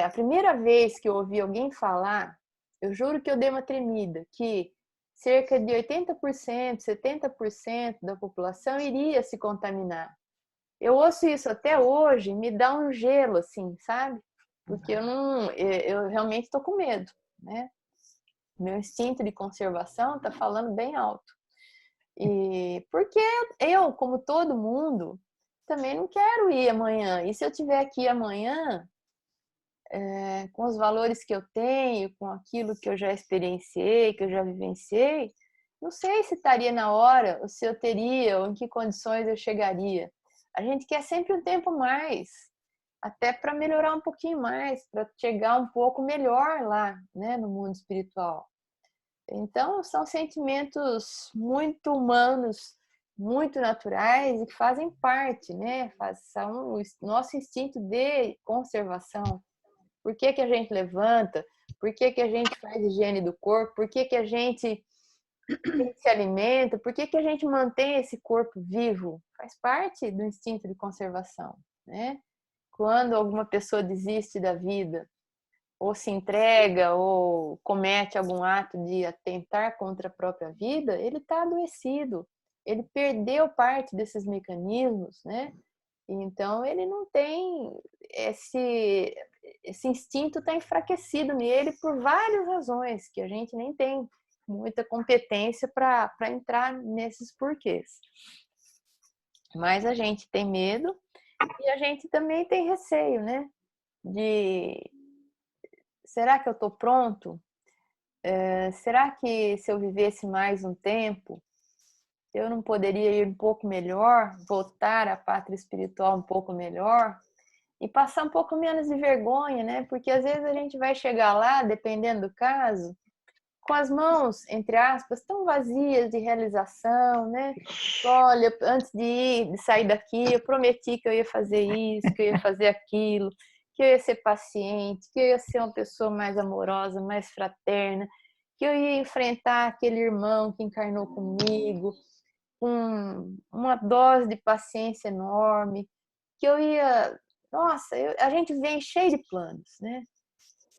a primeira vez que eu ouvi alguém falar, eu juro que eu dei uma tremida, que cerca de 80%, 70% da população iria se contaminar. Eu ouço isso até hoje, me dá um gelo, assim, sabe? Porque eu realmente estou com medo, né? Meu instinto de conservação está falando bem alto. E porque eu, como todo mundo, também não quero ir amanhã. E se eu estiver aqui amanhã, com os valores que eu tenho, com aquilo que eu já experienciei, que eu já vivenciei, não sei se estaria na hora, ou se eu teria, ou em que condições eu chegaria. A gente quer sempre um tempo mais, até para melhorar um pouquinho mais, para chegar um pouco melhor lá, né, no mundo espiritual. Então, são sentimentos muito humanos, muito naturais e que fazem parte, né? São o nosso instinto de conservação. Por que a gente levanta? Por que a gente faz higiene do corpo? Por que a gente se alimenta? Por que a gente mantém esse corpo vivo? Faz parte do instinto de conservação, né? Quando alguma pessoa desiste da vida, ou se entrega, ou comete algum ato de atentar contra a própria vida, ele está adoecido. Ele perdeu parte desses mecanismos, né? Então, ele não tem esse instinto, está enfraquecido nele por várias razões que a gente nem tem muita competência para entrar nesses porquês. Mas a gente tem medo e a gente também tem receio, né? Será que eu estou pronto? Será que se eu vivesse mais um tempo, eu não poderia ir um pouco melhor, voltar à pátria espiritual um pouco melhor e passar um pouco menos de vergonha, né? Porque às vezes a gente vai chegar lá, dependendo do caso, com as mãos, entre aspas, tão vazias de realização, né? Olha, antes de sair daqui, eu prometi que eu ia fazer isso, que eu ia fazer aquilo, que eu ia ser paciente, que eu ia ser uma pessoa mais amorosa, mais fraterna, que eu ia enfrentar aquele irmão que encarnou comigo com uma dose de paciência enorme, que eu ia... Nossa, a gente vem cheio de planos, né?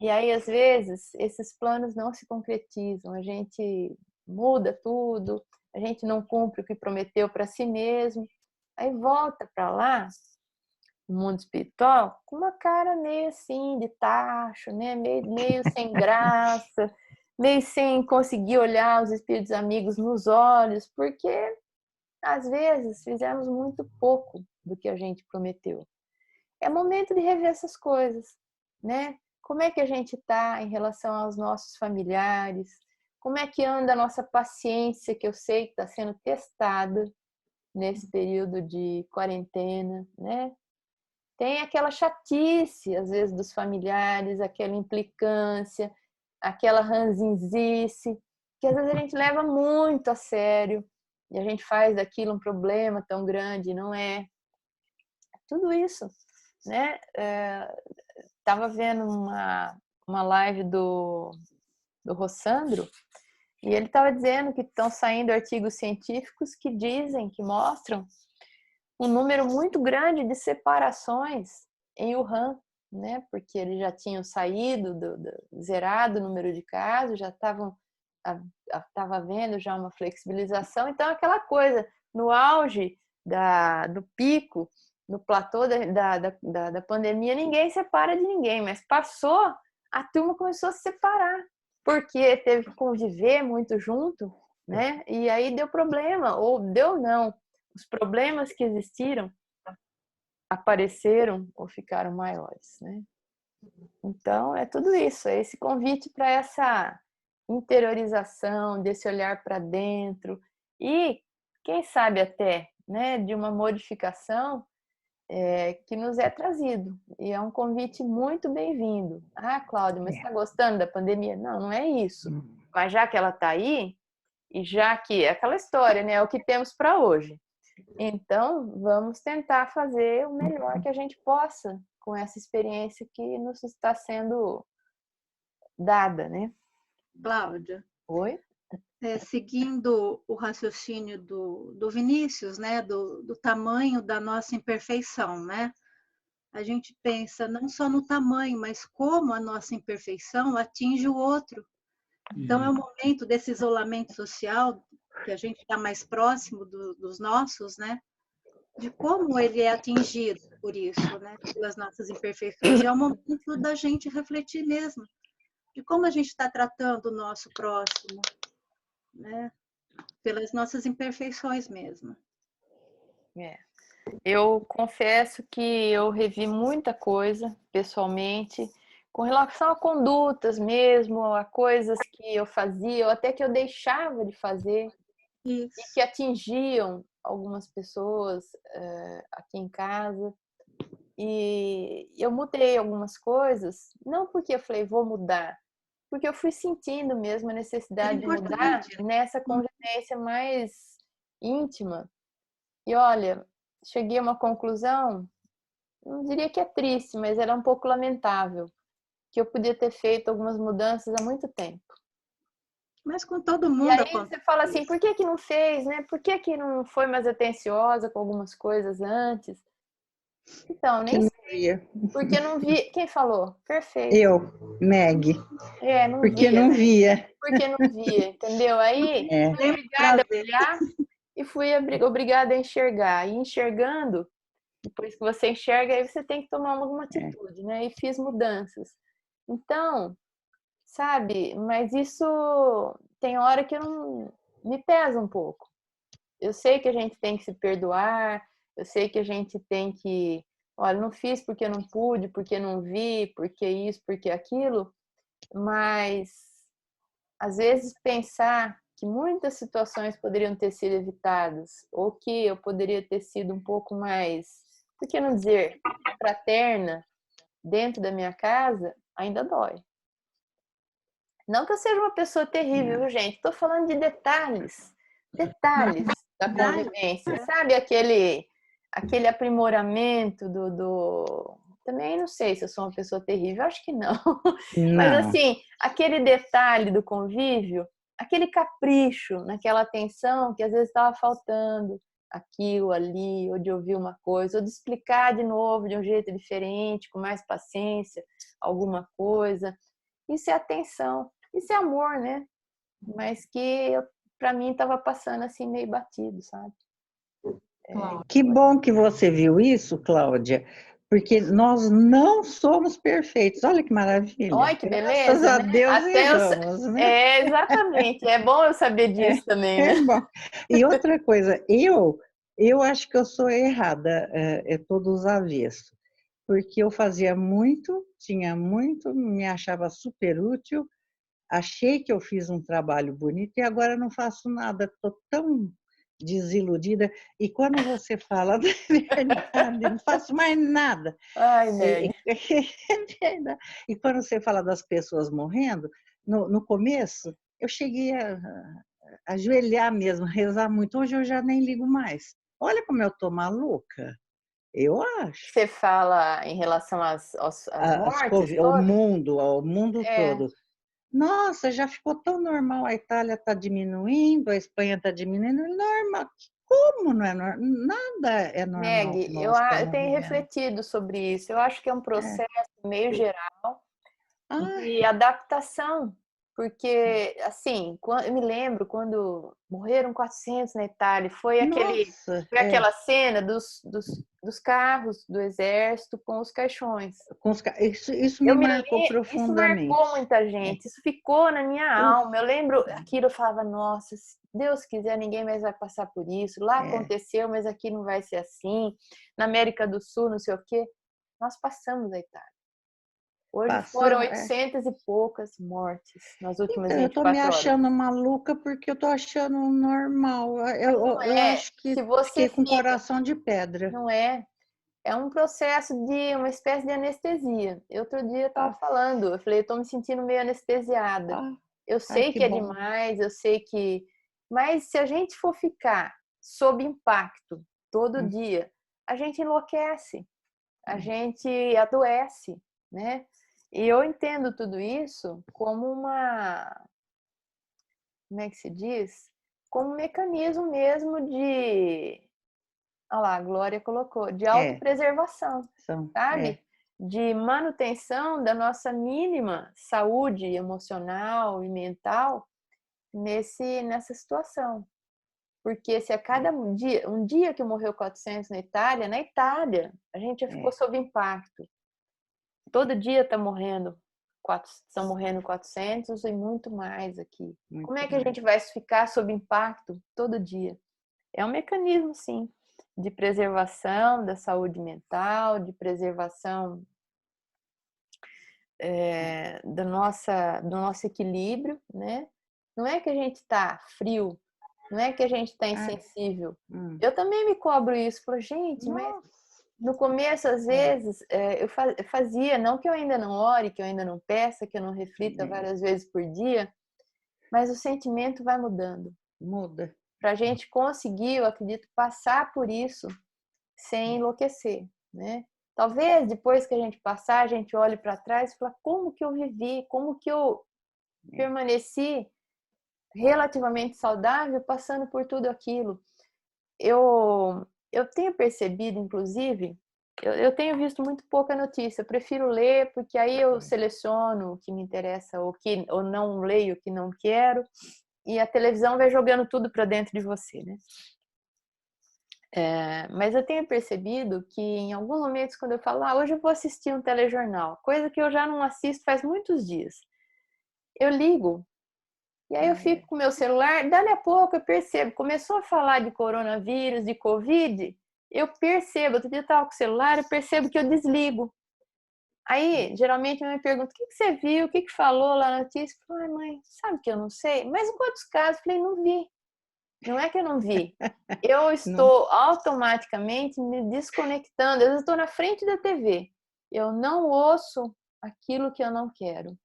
E aí, às vezes, esses planos não se concretizam, a gente muda tudo, a gente não cumpre o que prometeu para si mesmo, aí volta para lá, no mundo espiritual, com uma cara meio assim, de tacho, né? meio sem graça, meio sem conseguir olhar os espíritos amigos nos olhos, porque às vezes fizemos muito pouco do que a gente prometeu. É momento de rever essas coisas, né? Como é que a gente está em relação aos nossos familiares? Como é que anda a nossa paciência, que eu sei que está sendo testada nesse período de quarentena, né? tem aquela chatice, às vezes, dos familiares, aquela implicância, aquela ranzinzice, que às vezes a gente leva muito a sério e a gente faz daquilo um problema tão grande, não é? Tudo isso, né? Tava vendo uma live do Rossandro e ele estava dizendo que estão saindo artigos científicos que dizem, que mostram um número muito grande de separações em Wuhan, né? Porque eles já tinham saído zerado o número de casos, já estava havendo já uma flexibilização. Então, aquela coisa, no auge do pico, no platô da pandemia, ninguém separa de ninguém, mas passou, a turma começou a se separar, porque teve que conviver muito junto, né? E aí deu problema, ou deu não. Os problemas que existiram apareceram ou ficaram maiores, né? Então, é tudo isso, é esse convite para essa interiorização, desse olhar para dentro e, quem sabe até, né, de uma modificação que nos é trazido. E é um convite muito bem-vindo. Ah, Cláudia, mas está gostando da pandemia? Não, não é isso. Mas já que ela está aí, e já que é aquela história, né, é o que temos para hoje. Então, vamos tentar fazer o melhor que a gente possa com essa experiência que nos está sendo dada, né? Cláudia. Oi? Seguindo o raciocínio do Vinícius, né, do tamanho da nossa imperfeição, né? A gente pensa não só no tamanho, mas como a nossa imperfeição atinge o outro. Então, é o momento desse isolamento social, que a gente está mais próximo dos nossos, né? De como ele é atingido por isso, né? Pelas nossas imperfeições. E é o momento da gente refletir mesmo, de como a gente está tratando o nosso próximo, né? Pelas nossas imperfeições mesmo. Eu confesso que eu revi muita coisa pessoalmente, com relação a condutas mesmo, a coisas que eu fazia, ou até que eu deixava de fazer, Isso. e que atingiam algumas pessoas aqui em casa. E eu mudei algumas coisas, não porque eu falei, vou mudar, porque eu fui sentindo mesmo a necessidade de mudar nessa convivência mais íntima. E olha, cheguei a uma conclusão, não diria que é triste, mas era um pouco lamentável, que eu podia ter feito algumas mudanças há muito tempo. Mas com todo mundo E aí acontece. você fala assim, por que não fez, né? Por que não foi mais atenciosa com algumas coisas antes? Então, nem sei. Porque não vi. Quem falou? Perfeito. Eu, Meg. Não porque via. Não via. Porque não via, entendeu? Aí fui obrigada a brilhar e fui obrigada a enxergar. E enxergando, depois que você enxerga, aí você tem que tomar alguma atitude, né? E fiz mudanças. Então, sabe, mas isso tem hora que não me pesa um pouco. Eu sei que a gente tem que se perdoar, eu sei que a gente tem que, olha, não fiz porque não pude, porque não vi, porque isso, porque aquilo, mas às vezes pensar que muitas situações poderiam ter sido evitadas, ou que eu poderia ter sido um pouco mais, por que não dizer, fraterna dentro da minha casa, ainda dói. Não que eu seja uma pessoa terrível, gente, estou falando de detalhes da convivência, sabe? Aquele aprimoramento Também não sei se eu sou uma pessoa terrível, acho que não. Mas assim, aquele detalhe do convívio, aquele capricho naquela atenção que às vezes estava faltando, aqui ou ali, ou de ouvir uma coisa, ou de explicar de novo de um jeito diferente, com mais paciência, alguma coisa. Isso é atenção, isso é amor, né? Mas que para mim estava passando assim meio batido, sabe? Que bom que você viu isso, Cláudia, porque nós não somos perfeitos. Olha que maravilha. Olha que beleza, Graças a né? Deus Até erramos, né? Exatamente. É bom eu saber disso também, né? Bom. E outra coisa, eu acho que eu sou errada, é todos avessos, porque eu fazia muito, tinha muito, me achava super útil, achei que eu fiz um trabalho bonito e agora não faço nada, estou tão desiludida. E quando você fala da verdade, não faço mais nada. Ai, Meg. É verdade. E quando você fala das pessoas morrendo, no começo, eu cheguei a ajoelhar mesmo, rezar muito. Hoje eu já nem ligo mais. Olha como eu tô maluca. Eu acho. Você fala em relação às mortes Ao todas? mundo É. todo. Nossa, já ficou tão normal. A Itália está diminuindo, a Espanha está diminuindo. Normal. Como não é normal? Nada é normal que Meg, eu nós estamos tenho vivendo. refletido sobre isso. Eu acho que é um processo meio geral Ah, de adaptação, porque, assim, eu me lembro quando morreram 400 na Itália, foi nossa, aquela cena dos carros do exército com os caixões. isso me marcou Isso marcou profundamente. muita gente, isso ficou na minha Uf, alma. Eu lembro aquilo, eu falava, nossa, se Deus quiser, ninguém mais vai passar por isso. Lá aconteceu, mas aqui não vai ser assim. Na América do Sul, não sei o quê. Nós passamos a Itália. Hoje foram passamos. 800 e poucas mortes nas últimas Então, eu estou me 24 horas. achando maluca porque eu estou achando normal. Mas não Eu é. acho que Se você fiquei com o fica, coração de pedra. não é. É um processo de uma espécie de anestesia. Outro dia eu estava Ah, falando, eu falei, eu estou me sentindo meio anestesiada. ah, Eu ai, sei que que é bom. demais, eu sei que. Mas se a gente for ficar sob impacto todo Hum, dia, a gente enlouquece, a é. gente adoece, né? E eu entendo tudo isso como como é que se diz? Como um mecanismo mesmo de, olha lá, a Glória colocou, de É, autopreservação, é, sabe? De manutenção da nossa mínima saúde emocional e mental nessa situação. Porque se a cada dia, um dia que morreu 400 na Itália, a gente já ficou é, sob impacto. Todo dia estão morrendo 400 e muito mais aqui. Como muito é que a mais. gente vai ficar sob impacto todo dia? É um mecanismo, sim, de preservação da saúde mental, de preservação do nosso equilíbrio, né? Não é que a gente está frio, não é que a gente está Ah, insensível. hum. Eu também me cobro isso, falo, gente, mas Nossa, no começo, às vezes, eu fazia, não que eu ainda não ore, que eu ainda não peça, que eu não reflita é, várias vezes por dia, mas o sentimento vai mudando. muda. Para a gente conseguir, eu acredito, passar por isso sem enlouquecer, né? Talvez depois que a gente passar, a gente olhe para trás e fala como que eu vivi, como que eu permaneci relativamente saudável passando por tudo aquilo. Eu tenho percebido, inclusive, eu tenho visto muito pouca notícia. Eu prefiro ler porque aí eu seleciono o que me interessa ou não leio o que não quero e a televisão vai jogando tudo para dentro de você, né? Mas eu tenho percebido que em alguns momentos quando eu falo, hoje eu vou assistir um telejornal, coisa que eu já não assisto faz muitos dias, eu ligo e aí eu fico com o meu celular, dali a pouco eu percebo, começou a falar de coronavírus, de Covid, eu percebo, outro dia eu estava com o celular, eu percebo que eu desligo. Aí, geralmente, eu me pergunto, o que você viu, o que falou lá na notícia? Eu falo, mãe, sabe que eu não sei? Mas em quantos casos? Eu falei, não vi. Não é que eu não vi. Eu Não, estou automaticamente me desconectando. Eu estou na frente da TV. Eu não ouço aquilo que eu não quero.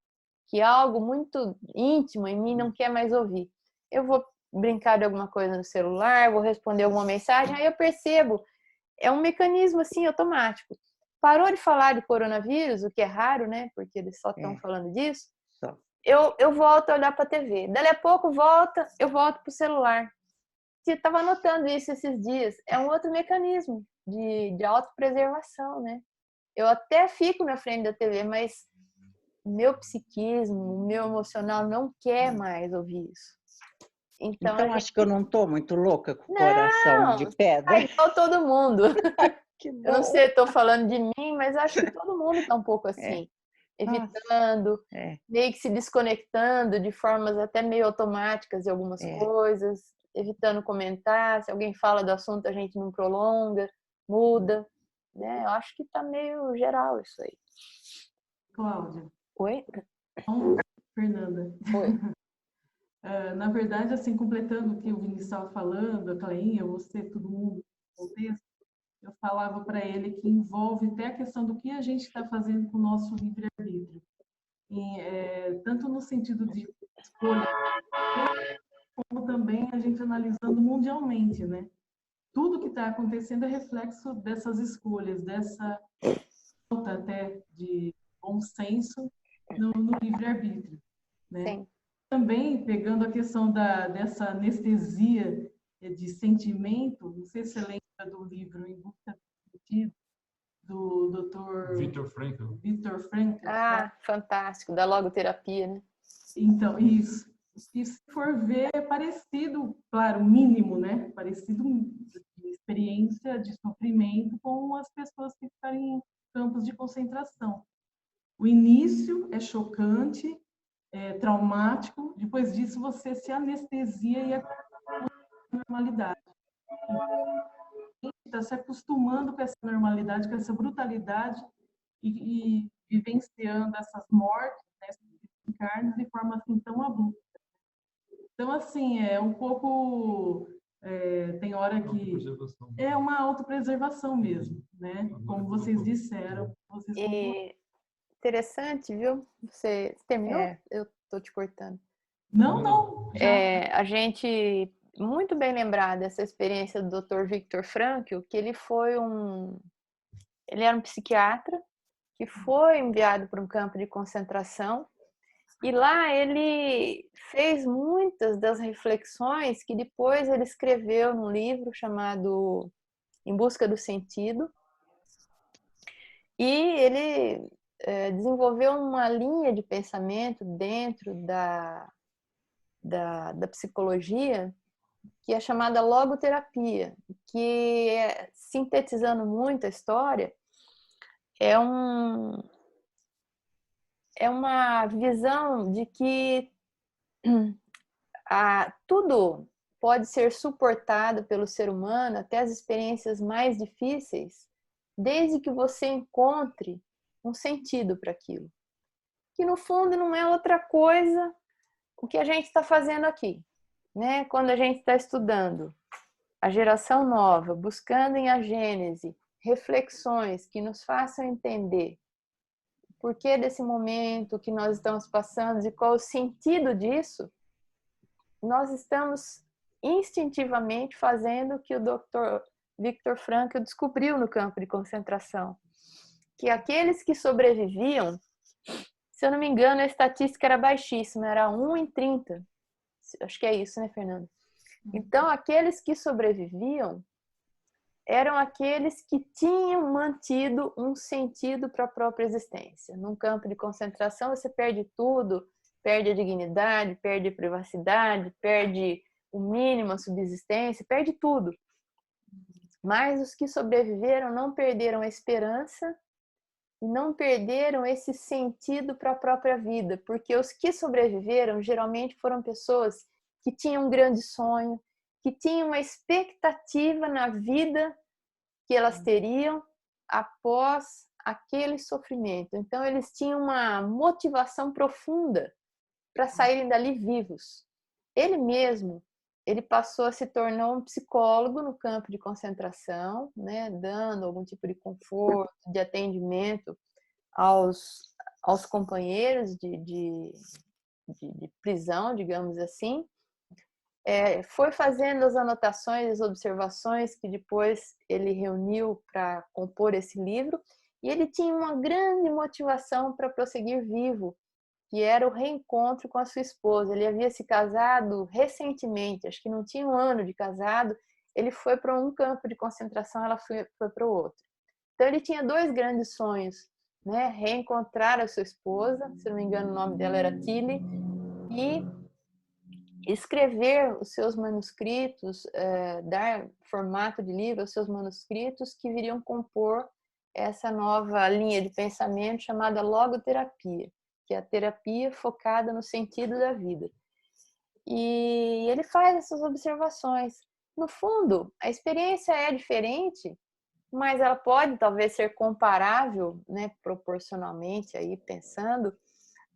Que algo muito íntimo em mim não quer mais ouvir. Eu vou brincar de alguma coisa no celular, vou responder alguma mensagem, aí eu percebo. É um mecanismo assim automático. Parou de falar de coronavírus, o que é raro, né? Porque eles só estão falando disso. só. Eu volto a olhar para a TV. Dali a pouco eu volto para o celular. Eu estava notando isso esses dias. É um outro mecanismo de autopreservação, né? Eu até fico na frente da TV, mas o meu psiquismo, o meu emocional não quer mais ouvir isso. Então a Então, gente. acho que eu não estou muito louca com o coração de Não! Tá pedra. igual todo mundo. Que Eu não bom. sei, estou falando de mim, mas acho que todo mundo está um pouco É, assim, nossa, evitando, é, meio que se desconectando de formas até meio automáticas de algumas é. coisas, evitando comentar. Se alguém fala do assunto, a gente não prolonga, muda, né? Eu acho que está meio geral isso aí. Cláudia. Oi? Fernanda. Oi. Na verdade, assim, completando o que o Vinícius estava falando, a Cleinha, você, todo mundo, o texto, eu falava para ele que envolve até a questão do que a gente está fazendo com o nosso livre-arbítrio. Tanto no sentido de escolha, como também a gente analisando mundialmente, né? Tudo que está acontecendo é reflexo dessas escolhas, dessa falta até de bom senso no livre-arbítrio, né? Sim. Também pegando a questão dessa anestesia de sentimento, não sei se você lembra do livro Em Busca do Sentido, do Dr. Viktor Frankl. Ah, fantástico, da logoterapia, né? Então, isso. E se for ver, é parecido, claro, mínimo, né? Parecido de experiência de sofrimento com as pessoas que ficarem em campos de concentração. O início é chocante, é traumático, depois disso você se anestesia e acostuma com a normalidade. Está se acostumando com essa normalidade, com essa brutalidade e vivenciando essas mortes, né, esses desencarnes de forma assim tão abrupta. Então, assim, é um pouco... tem hora que... É uma autopreservação mesmo, né? Como vocês disseram. Interessante, viu? Você terminou? É. Eu tô te cortando. Não. Já. A gente muito bem lembrar dessa experiência do Dr. Viktor Frankl, que ele era um psiquiatra que foi enviado para um campo de concentração e lá ele fez muitas das reflexões que depois ele escreveu num livro chamado Em Busca do Sentido. E ele desenvolveu uma linha de pensamento dentro da psicologia que é chamada logoterapia, que, sintetizando muito a história, é uma visão de que tudo pode ser suportado pelo ser humano, até as experiências mais difíceis, desde que você encontre um sentido para aquilo. Que no fundo não é outra coisa o que a gente está fazendo aqui, né? Quando a gente está estudando a geração nova, buscando em a Gênese reflexões que nos façam entender o porquê desse momento que nós estamos passando e qual o sentido disso, nós estamos instintivamente fazendo o que o Dr. Viktor Frankl descobriu no campo de concentração, que aqueles que sobreviviam, se eu não me engano, a estatística era baixíssima, era 1 em 30. Acho que é isso, né, Fernanda? Então, aqueles que sobreviviam eram aqueles que tinham mantido um sentido para a própria existência. Num campo de concentração, você perde tudo, perde a dignidade, perde a privacidade, perde o mínimo, a subsistência, perde tudo. Mas os que sobreviveram não perderam a esperança e não perderam esse sentido para a própria vida, porque os que sobreviveram geralmente foram pessoas que tinham um grande sonho, que tinham uma expectativa na vida que elas teriam após aquele sofrimento. Então, eles tinham uma motivação profunda para saírem dali vivos. Ele mesmo, ele passou a se tornar um psicólogo no campo de concentração, né, dando algum tipo de conforto, de atendimento aos companheiros de prisão, digamos assim. Foi fazendo as anotações, as observações que depois ele reuniu para compor esse livro, e ele tinha uma grande motivação para prosseguir vivo, que era o reencontro com a sua esposa. Ele havia se casado recentemente, acho que não tinha um ano de casado, ele foi para um campo de concentração, ela foi para o outro. Então ele tinha 2 grandes sonhos, né? Reencontrar a sua esposa, se não me engano o nome dela era Tilly, e escrever os seus manuscritos, dar formato de livro aos seus manuscritos que viriam compor essa nova linha de pensamento chamada logoterapia, que é a terapia focada no sentido da vida. E ele faz essas observações. No fundo, a experiência é diferente, mas ela pode talvez ser comparável, né, proporcionalmente, aí pensando,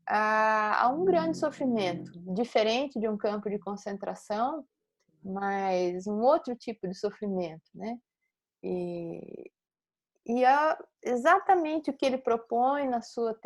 a um grande sofrimento, diferente de um campo de concentração, mas um outro tipo de sofrimento, né? E é exatamente o que ele propõe na sua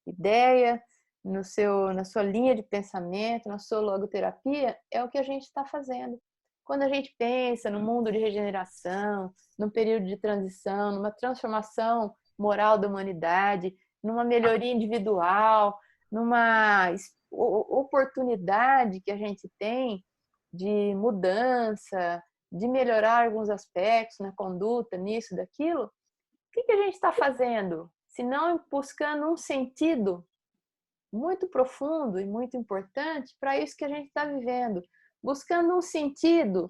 ideia, na sua linha de pensamento, na sua logoterapia, é o que a gente está fazendo. Quando a gente pensa no mundo de regeneração, num período de transição, numa transformação moral da humanidade, numa melhoria individual, numa oportunidade que a gente tem de mudança, de melhorar alguns aspectos na conduta, nisso, daquilo, o que a gente está fazendo? Se não buscando um sentido muito profundo e muito importante para isso que a gente está vivendo, buscando um sentido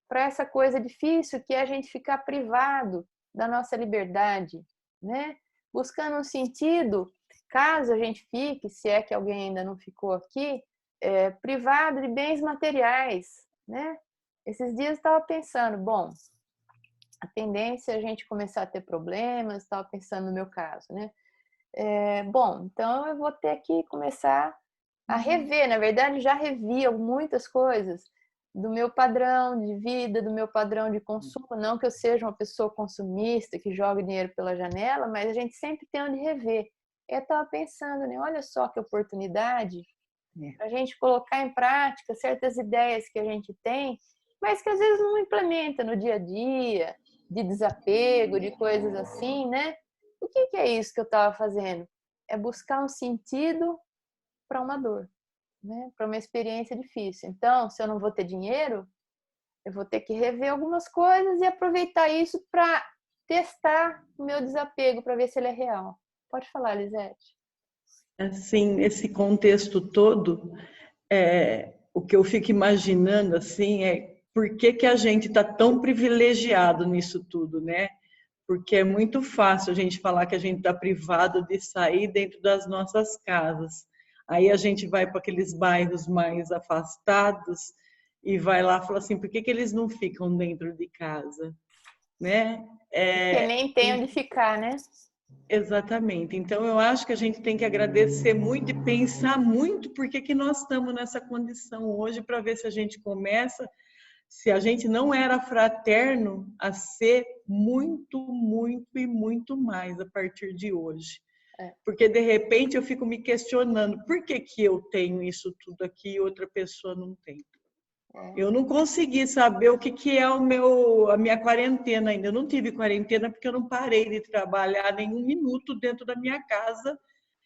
para essa coisa difícil que é a gente ficar privado da nossa liberdade, né? Buscando um sentido, caso a gente fique, se é que alguém ainda não ficou aqui, privado de bens materiais, né? Esses dias eu estava pensando, bom, a tendência é a gente começar a ter problemas, estava pensando no meu caso, né? Bom, então eu vou ter que começar a rever, na verdade já revi muitas coisas do meu padrão de vida, do meu padrão de consumo, não que eu seja uma pessoa consumista que joga dinheiro pela janela, mas a gente sempre tem onde rever. Eu estava pensando, né? Olha só que oportunidade para a gente colocar em prática certas ideias que a gente tem, mas que às vezes não implementa no dia a dia, de desapego, de coisas assim, né? O que é isso que eu estava fazendo? É buscar um sentido para uma dor, né? Para uma experiência difícil. Então, se eu não vou ter dinheiro, eu vou ter que rever algumas coisas e aproveitar isso para testar o meu desapego, para ver se ele é real. Pode falar, Lisete. Assim, nesse contexto todo, o que eu fico imaginando assim é por que a gente está tão privilegiado nisso tudo, né? Porque é muito fácil a gente falar que a gente está privado de sair dentro das nossas casas. Aí a gente vai para aqueles bairros mais afastados e vai lá e fala assim, por que eles não ficam dentro de casa, né? Porque nem tem onde ficar, né? Exatamente. Então, eu acho que a gente tem que agradecer muito e pensar muito por que nós estamos nessa condição hoje, para ver se a gente começa, se a gente não era fraterno, a ser muito, muito e muito mais a partir de hoje. Porque, de repente, eu fico me questionando, por que eu tenho isso tudo aqui e outra pessoa não tem? Eu não consegui saber o que é a minha quarentena ainda. Eu não tive quarentena porque eu não parei de trabalhar nenhum minuto dentro da minha casa,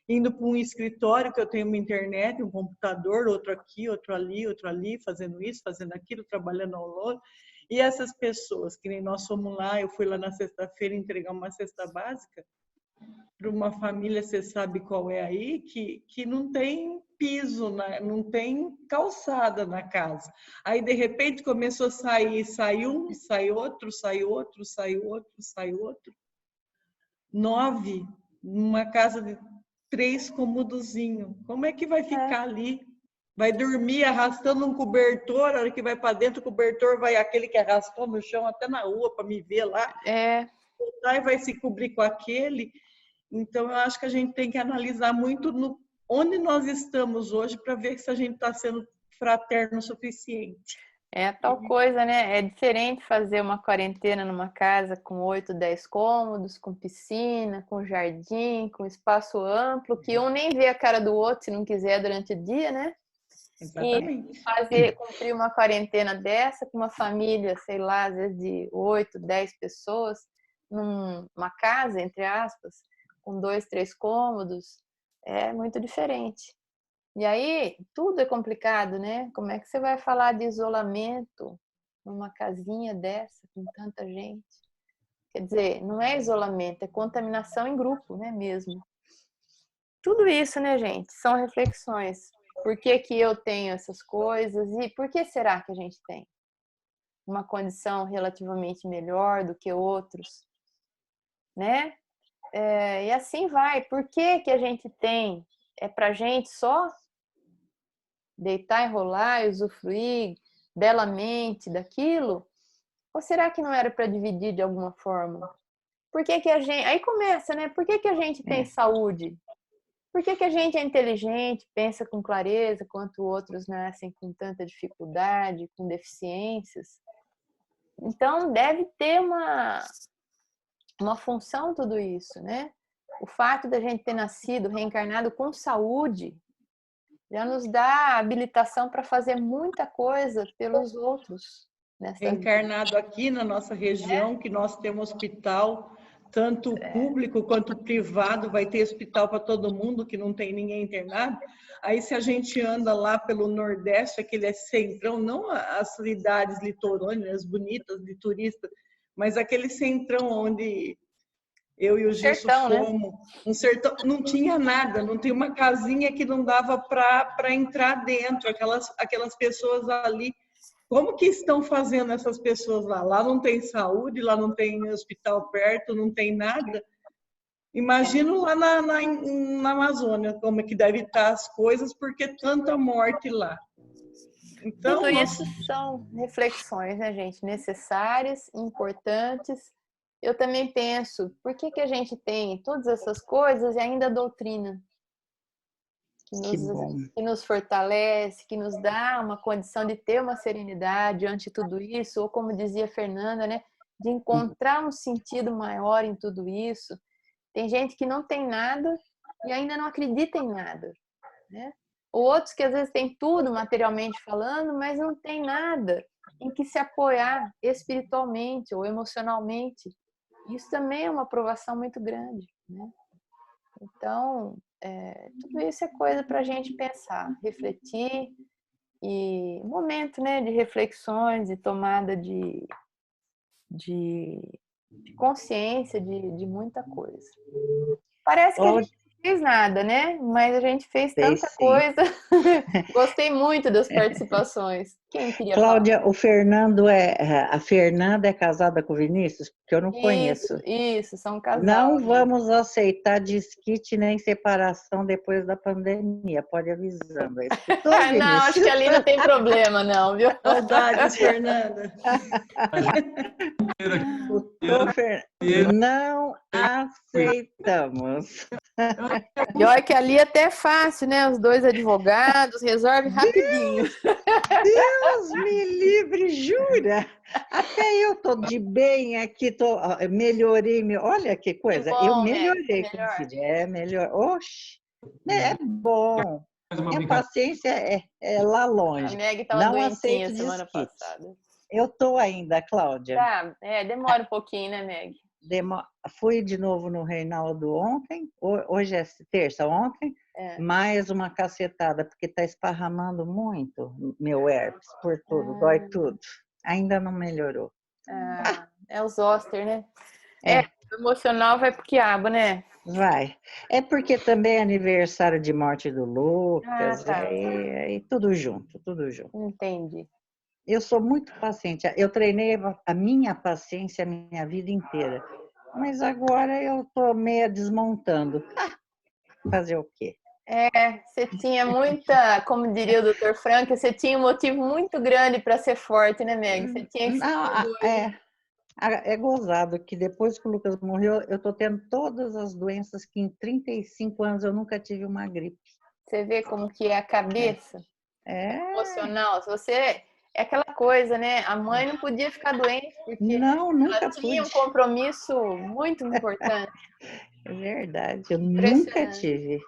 indo para um escritório que eu tenho uma internet, um computador, outro aqui, outro ali, fazendo isso, fazendo aquilo, trabalhando ao longe. E essas pessoas, que nem nós fomos lá, eu fui lá na sexta-feira entregar uma cesta básica para uma família, você sabe qual é aí, que não tem piso, não tem calçada na casa. Aí, de repente, começou a sai um, sai outro, sai outro, sai outro, sai outro. 9, numa casa de 3 cômodozinho. Como é que vai ficar ali? Vai dormir arrastando um cobertor, a hora que vai para dentro, o cobertor vai aquele que arrastou no chão até na rua para me ver lá. Aí vai se cobrir com aquele. Então, eu acho que a gente tem que analisar muito onde nós estamos hoje para ver se a gente está sendo fraterno o suficiente. É tal coisa, né? É diferente fazer uma quarentena numa casa com 8, 10 cômodos, com piscina, com jardim, com espaço amplo, que um nem vê a cara do outro se não quiser durante o dia, né? Exatamente. E cumprir uma quarentena dessa com uma família, sei lá, às vezes de 8, 10 pessoas, numa casa, entre aspas, com 2, 3 cômodos, é muito diferente. E aí, tudo é complicado, né? Como é que você vai falar de isolamento numa casinha dessa, com tanta gente? Quer dizer, não é isolamento, é contaminação em grupo, né, mesmo. Tudo isso, né, gente, são reflexões. Por que eu tenho essas coisas e por que será que a gente tem uma condição relativamente melhor do que outros, né? E assim vai. Por que a gente tem? É pra gente só deitar, enrolar e usufruir belamente daquilo? Ou será que não era para dividir de alguma forma? Por que que a gente... Aí começa, né? Por que que a gente tem saúde? Por que que a gente é inteligente, pensa com clareza, enquanto outros nascem com tanta dificuldade, com deficiências? Então, deve ter uma função tudo isso, né? O fato da gente ter nascido, reencarnado com saúde, já nos dá habilitação para fazer muita coisa pelos outros. Encarnado aqui na nossa região, que nós temos hospital, tanto público quanto privado, vai ter hospital para todo mundo, que não tem ninguém internado. Aí, se a gente anda lá pelo Nordeste, aquele centrão, não as cidades litorâneas bonitas de turista, mas aquele centrão onde eu e o Gilson fomos, né? Um sertão, não tinha nada, não tinha uma casinha que não dava para entrar dentro, aquelas pessoas ali. Como que estão fazendo essas pessoas lá? Lá não tem saúde, lá não tem hospital perto, não tem nada. Imagino lá na Amazônia como é que deve estar as coisas, porque tanta morte lá. Então, tudo isso são reflexões, né, gente? Necessárias, importantes. Eu também penso, por que que a gente tem todas essas coisas e ainda a doutrina? Que nos fortalece, que nos dá uma condição de ter uma serenidade ante tudo isso, ou como dizia a Fernanda, né, de encontrar um sentido maior em tudo isso. Tem gente que não tem nada e ainda não acredita em nada, né? Outros que às vezes têm tudo materialmente falando, mas não tem nada em que se apoiar espiritualmente ou emocionalmente. Isso também é uma provação muito grande, né? Então, tudo isso é coisa para a gente pensar, refletir, e momento, né, de reflexões e tomada de consciência de muita coisa. Parece que a gente não fez nada, né? Mas a gente fez tanta coisa. Gostei muito das participações. Quem queria Cláudia, falar? a Fernanda é casada com o Vinícius? Porque eu não conheço. Isso, são casal. Não vamos aceitar desquite nem separação depois da pandemia, pode ir avisando. Não, acho que ali não tem problema, não, viu? Saudades, Fernanda. Não aceitamos. E olha que ali até é fácil, né? Os dois advogados resolvem rapidinho. Deus me livre, jura? Até eu tô de bem aqui, melhorei. Olha que coisa, bom, eu melhorei com o filho. Melhor. Oxe, é bom. Minha paciência é lá longe. A Meg estava doentinha semana passada. Eu tô ainda, Cláudia. Tá, demora um pouquinho, né, Meg? Fui de novo no Reinaldo ontem, hoje é terça, ontem, mais uma cacetada, porque está esparramando muito meu herpes por tudo, dói tudo. Ainda não melhorou. É o zoster, né? O emocional vai pro quiabo, né? Vai. É porque também é aniversário de morte do Lucas, e tudo junto, tudo junto. Entendi. Eu sou muito paciente, eu treinei a minha paciência a minha vida inteira, mas agora eu estou meio desmontando. Fazer o quê? Você tinha muita, como diria o Dr. Frank, você tinha um motivo muito grande para ser forte, né, Meg? Você tinha que é gozado que depois que o Lucas morreu, eu estou tendo todas as doenças que em 35 anos eu nunca tive uma gripe. Você vê como que é a cabeça emocional. Se você... É aquela coisa, né? A mãe não podia ficar doente porque ela tinha um compromisso muito importante. É verdade, eu nunca tive.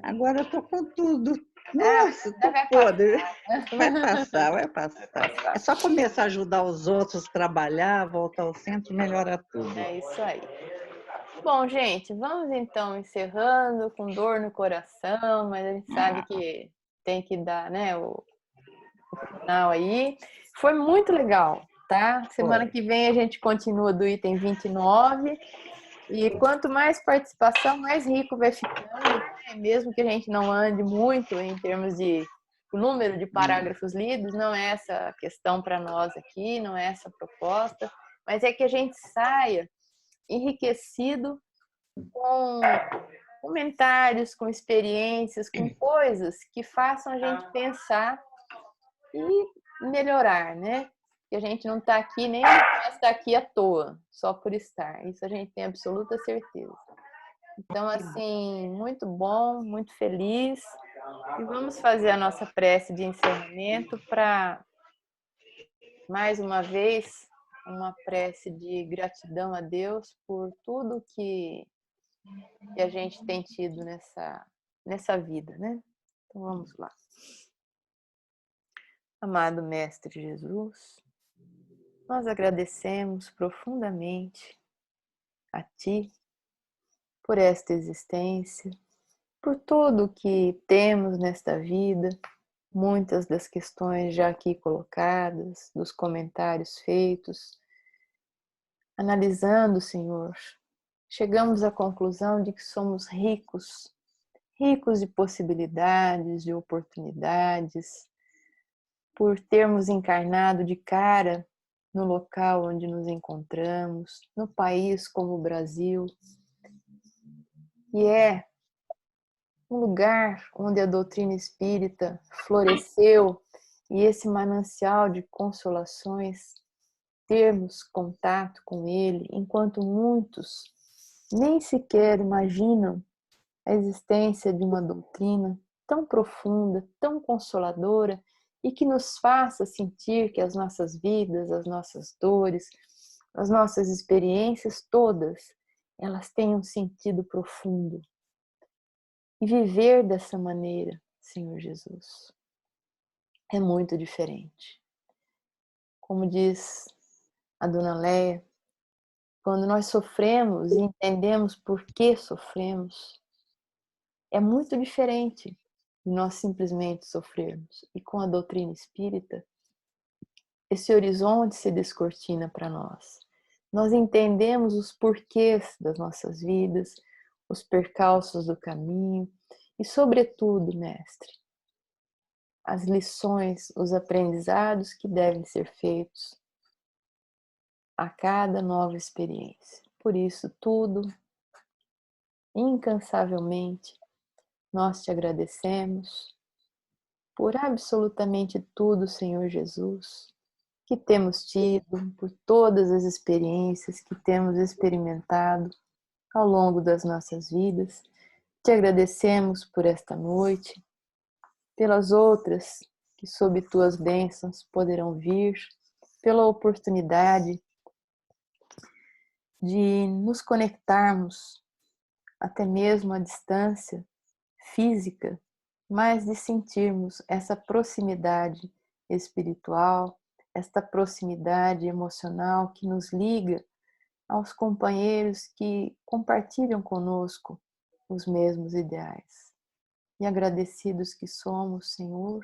Agora eu tô com tudo. Nossa, tô podre. Vai passar. É só começar a ajudar os outros, trabalhar, voltar ao centro, melhora tudo. É isso aí. Bom, gente, vamos então encerrando com dor no coração, mas a gente sabe que tem que dar, né, o final aí. Foi muito legal, tá? Semana que vem a gente continua do item 29. E quanto mais participação, mais rico vai ficando, né? Mesmo que a gente não ande muito em termos de número de parágrafos lidos, não é essa a questão para nós aqui, não é essa a proposta, mas é que a gente saia enriquecido com comentários, com experiências, com coisas que façam a gente pensar e melhorar, né? que a gente não está aqui, nem está aqui à toa, só por estar. Isso a gente tem absoluta certeza. Então, assim, muito bom, muito feliz. E vamos fazer a nossa prece de encerramento para, mais uma vez, uma prece de gratidão a Deus por tudo que a gente tem tido nessa vida, né? Então, vamos lá. Amado Mestre Jesus, nós agradecemos profundamente a Ti por esta existência, por tudo o que temos nesta vida, muitas das questões já aqui colocadas, dos comentários feitos. Analisando, Senhor, chegamos à conclusão de que somos ricos, ricos de possibilidades, de oportunidades, por termos encarnado de cara no local onde nos encontramos, no país como o Brasil, e é um lugar onde a doutrina espírita floresceu e esse manancial de consolações, termos contato com ele, enquanto muitos nem sequer imaginam a existência de uma doutrina tão profunda, tão consoladora e que nos faça sentir que as nossas vidas, as nossas dores, as nossas experiências todas, elas têm um sentido profundo. E viver dessa maneira, Senhor Jesus, é muito diferente. Como diz a Dona Leia, quando nós sofremos e entendemos por que sofremos, é muito diferente de nós simplesmente sofrermos. E com a doutrina espírita, esse horizonte se descortina para nós. Nós entendemos os porquês das nossas vidas, os percalços do caminho e, sobretudo, Mestre, as lições, os aprendizados que devem ser feitos a cada nova experiência. Por isso, tudo, incansavelmente, nós te agradecemos por absolutamente tudo, Senhor Jesus, que temos tido, por todas as experiências que temos experimentado ao longo das nossas vidas. Te agradecemos por esta noite, pelas outras que sob tuas bênçãos poderão vir, pela oportunidade de nos conectarmos até mesmo à distância física, mas de sentirmos essa proximidade espiritual, esta proximidade emocional que nos liga aos companheiros que compartilham conosco os mesmos ideais. E agradecidos que somos, Senhor,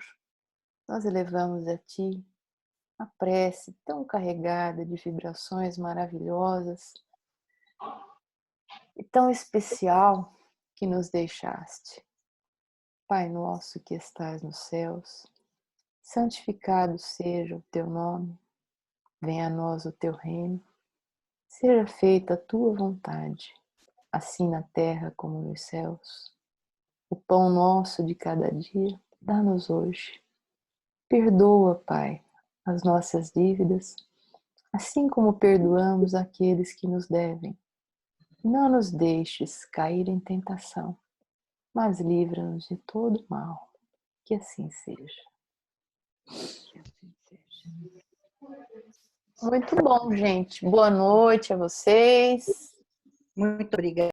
nós elevamos a Ti a prece tão carregada de vibrações maravilhosas e tão especial que nos deixaste. Pai nosso que estás nos céus, santificado seja o Teu nome, venha a nós o Teu reino, seja feita a Tua vontade, assim na terra como nos céus. O pão nosso de cada dia, dá-nos hoje. Perdoa, Pai, as nossas dívidas, assim como perdoamos aqueles que nos devem. Não nos deixes cair em tentação, mas livra-nos de todo mal. Que assim seja. Que assim seja. Muito bom, gente. Boa noite a vocês. Muito obrigada.